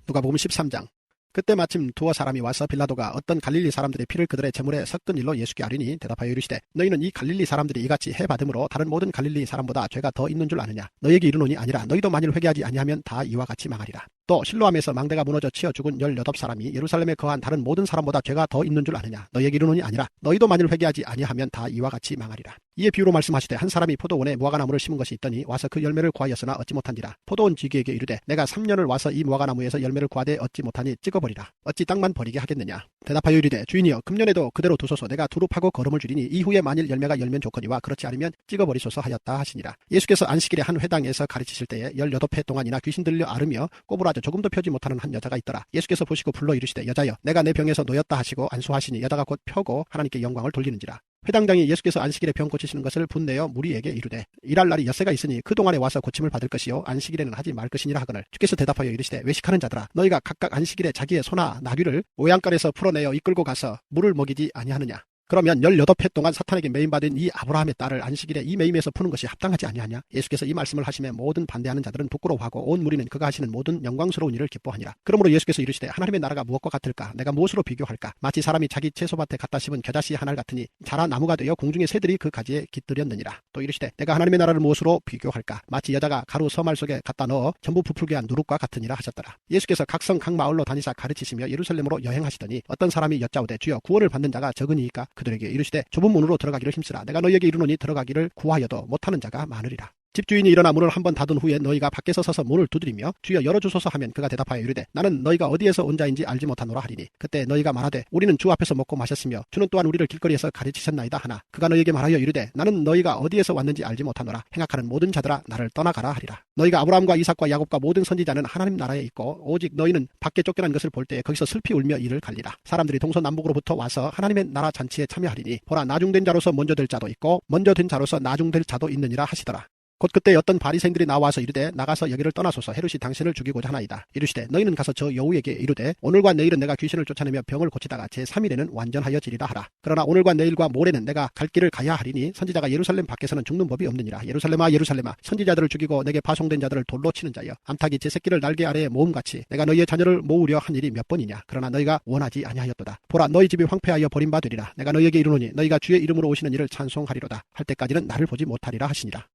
누가복음 13장. 그때 마침 두어 사람이 와서 빌라도가 어떤 갈릴리 사람들의 피를 그들의 제물에 섞은 일로 예수께 아뢰니 대답하여 이르시되 너희는 이 갈릴리 사람들이 이같이 해받음으로 다른 모든 갈릴리 사람보다 죄가 더 있는 줄 아느냐. 너희에게 이르노니 아니라 너희도 만일 회개하지 아니하면 다 이와 같이 망하리라. 또 실로암에서 망대가 무너져 치어 죽은 18사람이 예루살렘에 거한 다른 모든 사람보다 죄가 더 있는 줄 아느냐. 너희에게 이르노니 아니라 너희도 만일 회개하지 아니하면 다 이와 같이 망하리라. 이에 비유로 말씀하시되 한 사람이 포도원에 무화과나무를 심은 것이 있더니 와서 그 열매를 구하였으나 얻지 못한지라. 포도원 지기에게 이르되 내가 3년을 와서 이 무화과나무에서 열매를 구하되 얻지 못하니 찍어버리라. 어찌 땅만 버리게 하겠느냐. 대답하여 이르되 주인이여 금년에도 그대로 두소서. 내가 두릅하고 거름을 주리니 이후에 만일 열매가 열면 좋거니와 그렇지 않으면 찍어버리소서 하였다 하시니라. 예수께서 안식일에 한 회당에서 가르치실 때에 18해 동안이나 귀신 들려 앓으며 꼬부라져 조금도 펴지 못하는 한 여자가 있더라. 예수께서 보시고 불러 이르시되 여자여 내가 내 병에서 놓였다 하시고 안수하시니 여자가 곧 펴고 하나님께 영광을 돌리는지라. 회당장이 예수께서 안식일에 병 고치시는 것을 분내어 무리에게 이르되 일할 날이 엿새가 있으니 그 동안에 와서 고침을 받을 것이요 안식일에는 하지 말 것이니라 하거늘 주께서 대답하여 이르시되 외식하는 자들아 너희가 각각 안식일에 자기의 소나 나귀를 오양간에서 풀어내어 이끌고 가서 물을 먹이지 아니하느냐. 그러면 18해 동안 사탄에게 매임받은 이 아브라함의 딸을 안식일에 이 매임에서 푸는 것이 합당하지 아니하냐. 예수께서 이 말씀을 하시며 모든 반대하는 자들은 부끄러워하고 온 무리는 그가 하시는 모든 영광스러운 일을 기뻐하니라. 그러므로 예수께서 이르시되 하나님의 나라가 무엇과 같을까. 내가 무엇으로 비교할까. 마치 사람이 자기 채소밭에 갖다 심은 겨자씨 하나 같으니 자라 나무가 되어 공중의 새들이 그 가지에 깃들였느니라. 또 이르시되 내가 하나님의 나라를 무엇으로 비교할까. 마치 여자가 가루 서말 속에 갖다 넣어 전부 부풀게 한 누룩과 같으니라 하셨더라. 예수께서 각성 각 마을로 다니사 가르치시며 예루살렘으로 여행하시더니 어떤 사람이 여짜오되 주여 구원을 받는 자가 적으니이까. 그들에게 이르시되 좁은 문으로 들어가기를 힘쓰라. 내가 너희에게 이르노니 들어가기를 구하여도 못하는 자가 많으리라. 집주인이 일어나 문을 한번 닫은 후에 너희가 밖에서 서서 문을 두드리며 주여 열어주소서 하면 그가 대답하여 이르되 나는 너희가 어디에서 온 자인지 알지 못하노라 하리니. 그때 너희가 말하되 우리는 주 앞에서 먹고 마셨으며 주는 또한 우리를 길거리에서 가르치셨나이다 하나. 그가 너희에게 말하여 이르되 나는 너희가 어디에서 왔는지 알지 못하노라. 행악하는 모든 자들아 나를 떠나가라 하리라. 너희가 아브라함과 이삭과 야곱과 모든 선지자는 하나님 나라에 있고 오직 너희는 밖에 쫓겨난 것을 볼 때 거기서 슬피 울며 이를 갈리라. 사람들이 동서남북으로부터 와서 하나님의 나라 잔치에 참여하리니 보라 나중된 자로서 먼저 될 자도 있고 먼저 된 자로서 나중될 자도 있느니라 하시더라. 곧 그때 어떤 바리새인들이 나와서 이르되 나가서 여기를 떠나소서. 헤롯이 당신을 죽이고자 하나이다. 이르시되 너희는 가서 저 여우에게 이르되 오늘과 내일은 내가 귀신을 쫓아내며 병을 고치다가 제3일에는 완전하여지리라 하라. 그러나 오늘과 내일과 모레는 내가 갈 길을 가야 하리니 선지자가 예루살렘 밖에서는 죽는 법이 없느니라. 예루살렘아 예루살렘아 선지자들을 죽이고 내게 파송된 자들을 돌로 치는 자여 암탉이 제 새끼를 날개 아래에 모음같이 내가 너희의 자녀를 모으려 한 일이 몇 번이냐. 그러나 너희가 원하지 아니하였도다. 보라 너희 집이 황폐하여 버림받으리라. 내가 너희에게 이르노니 너희가 주의 이름으로 오시는 이를 찬송하리로다. 할 때까지는 나를 보지 못하리라 하시니라.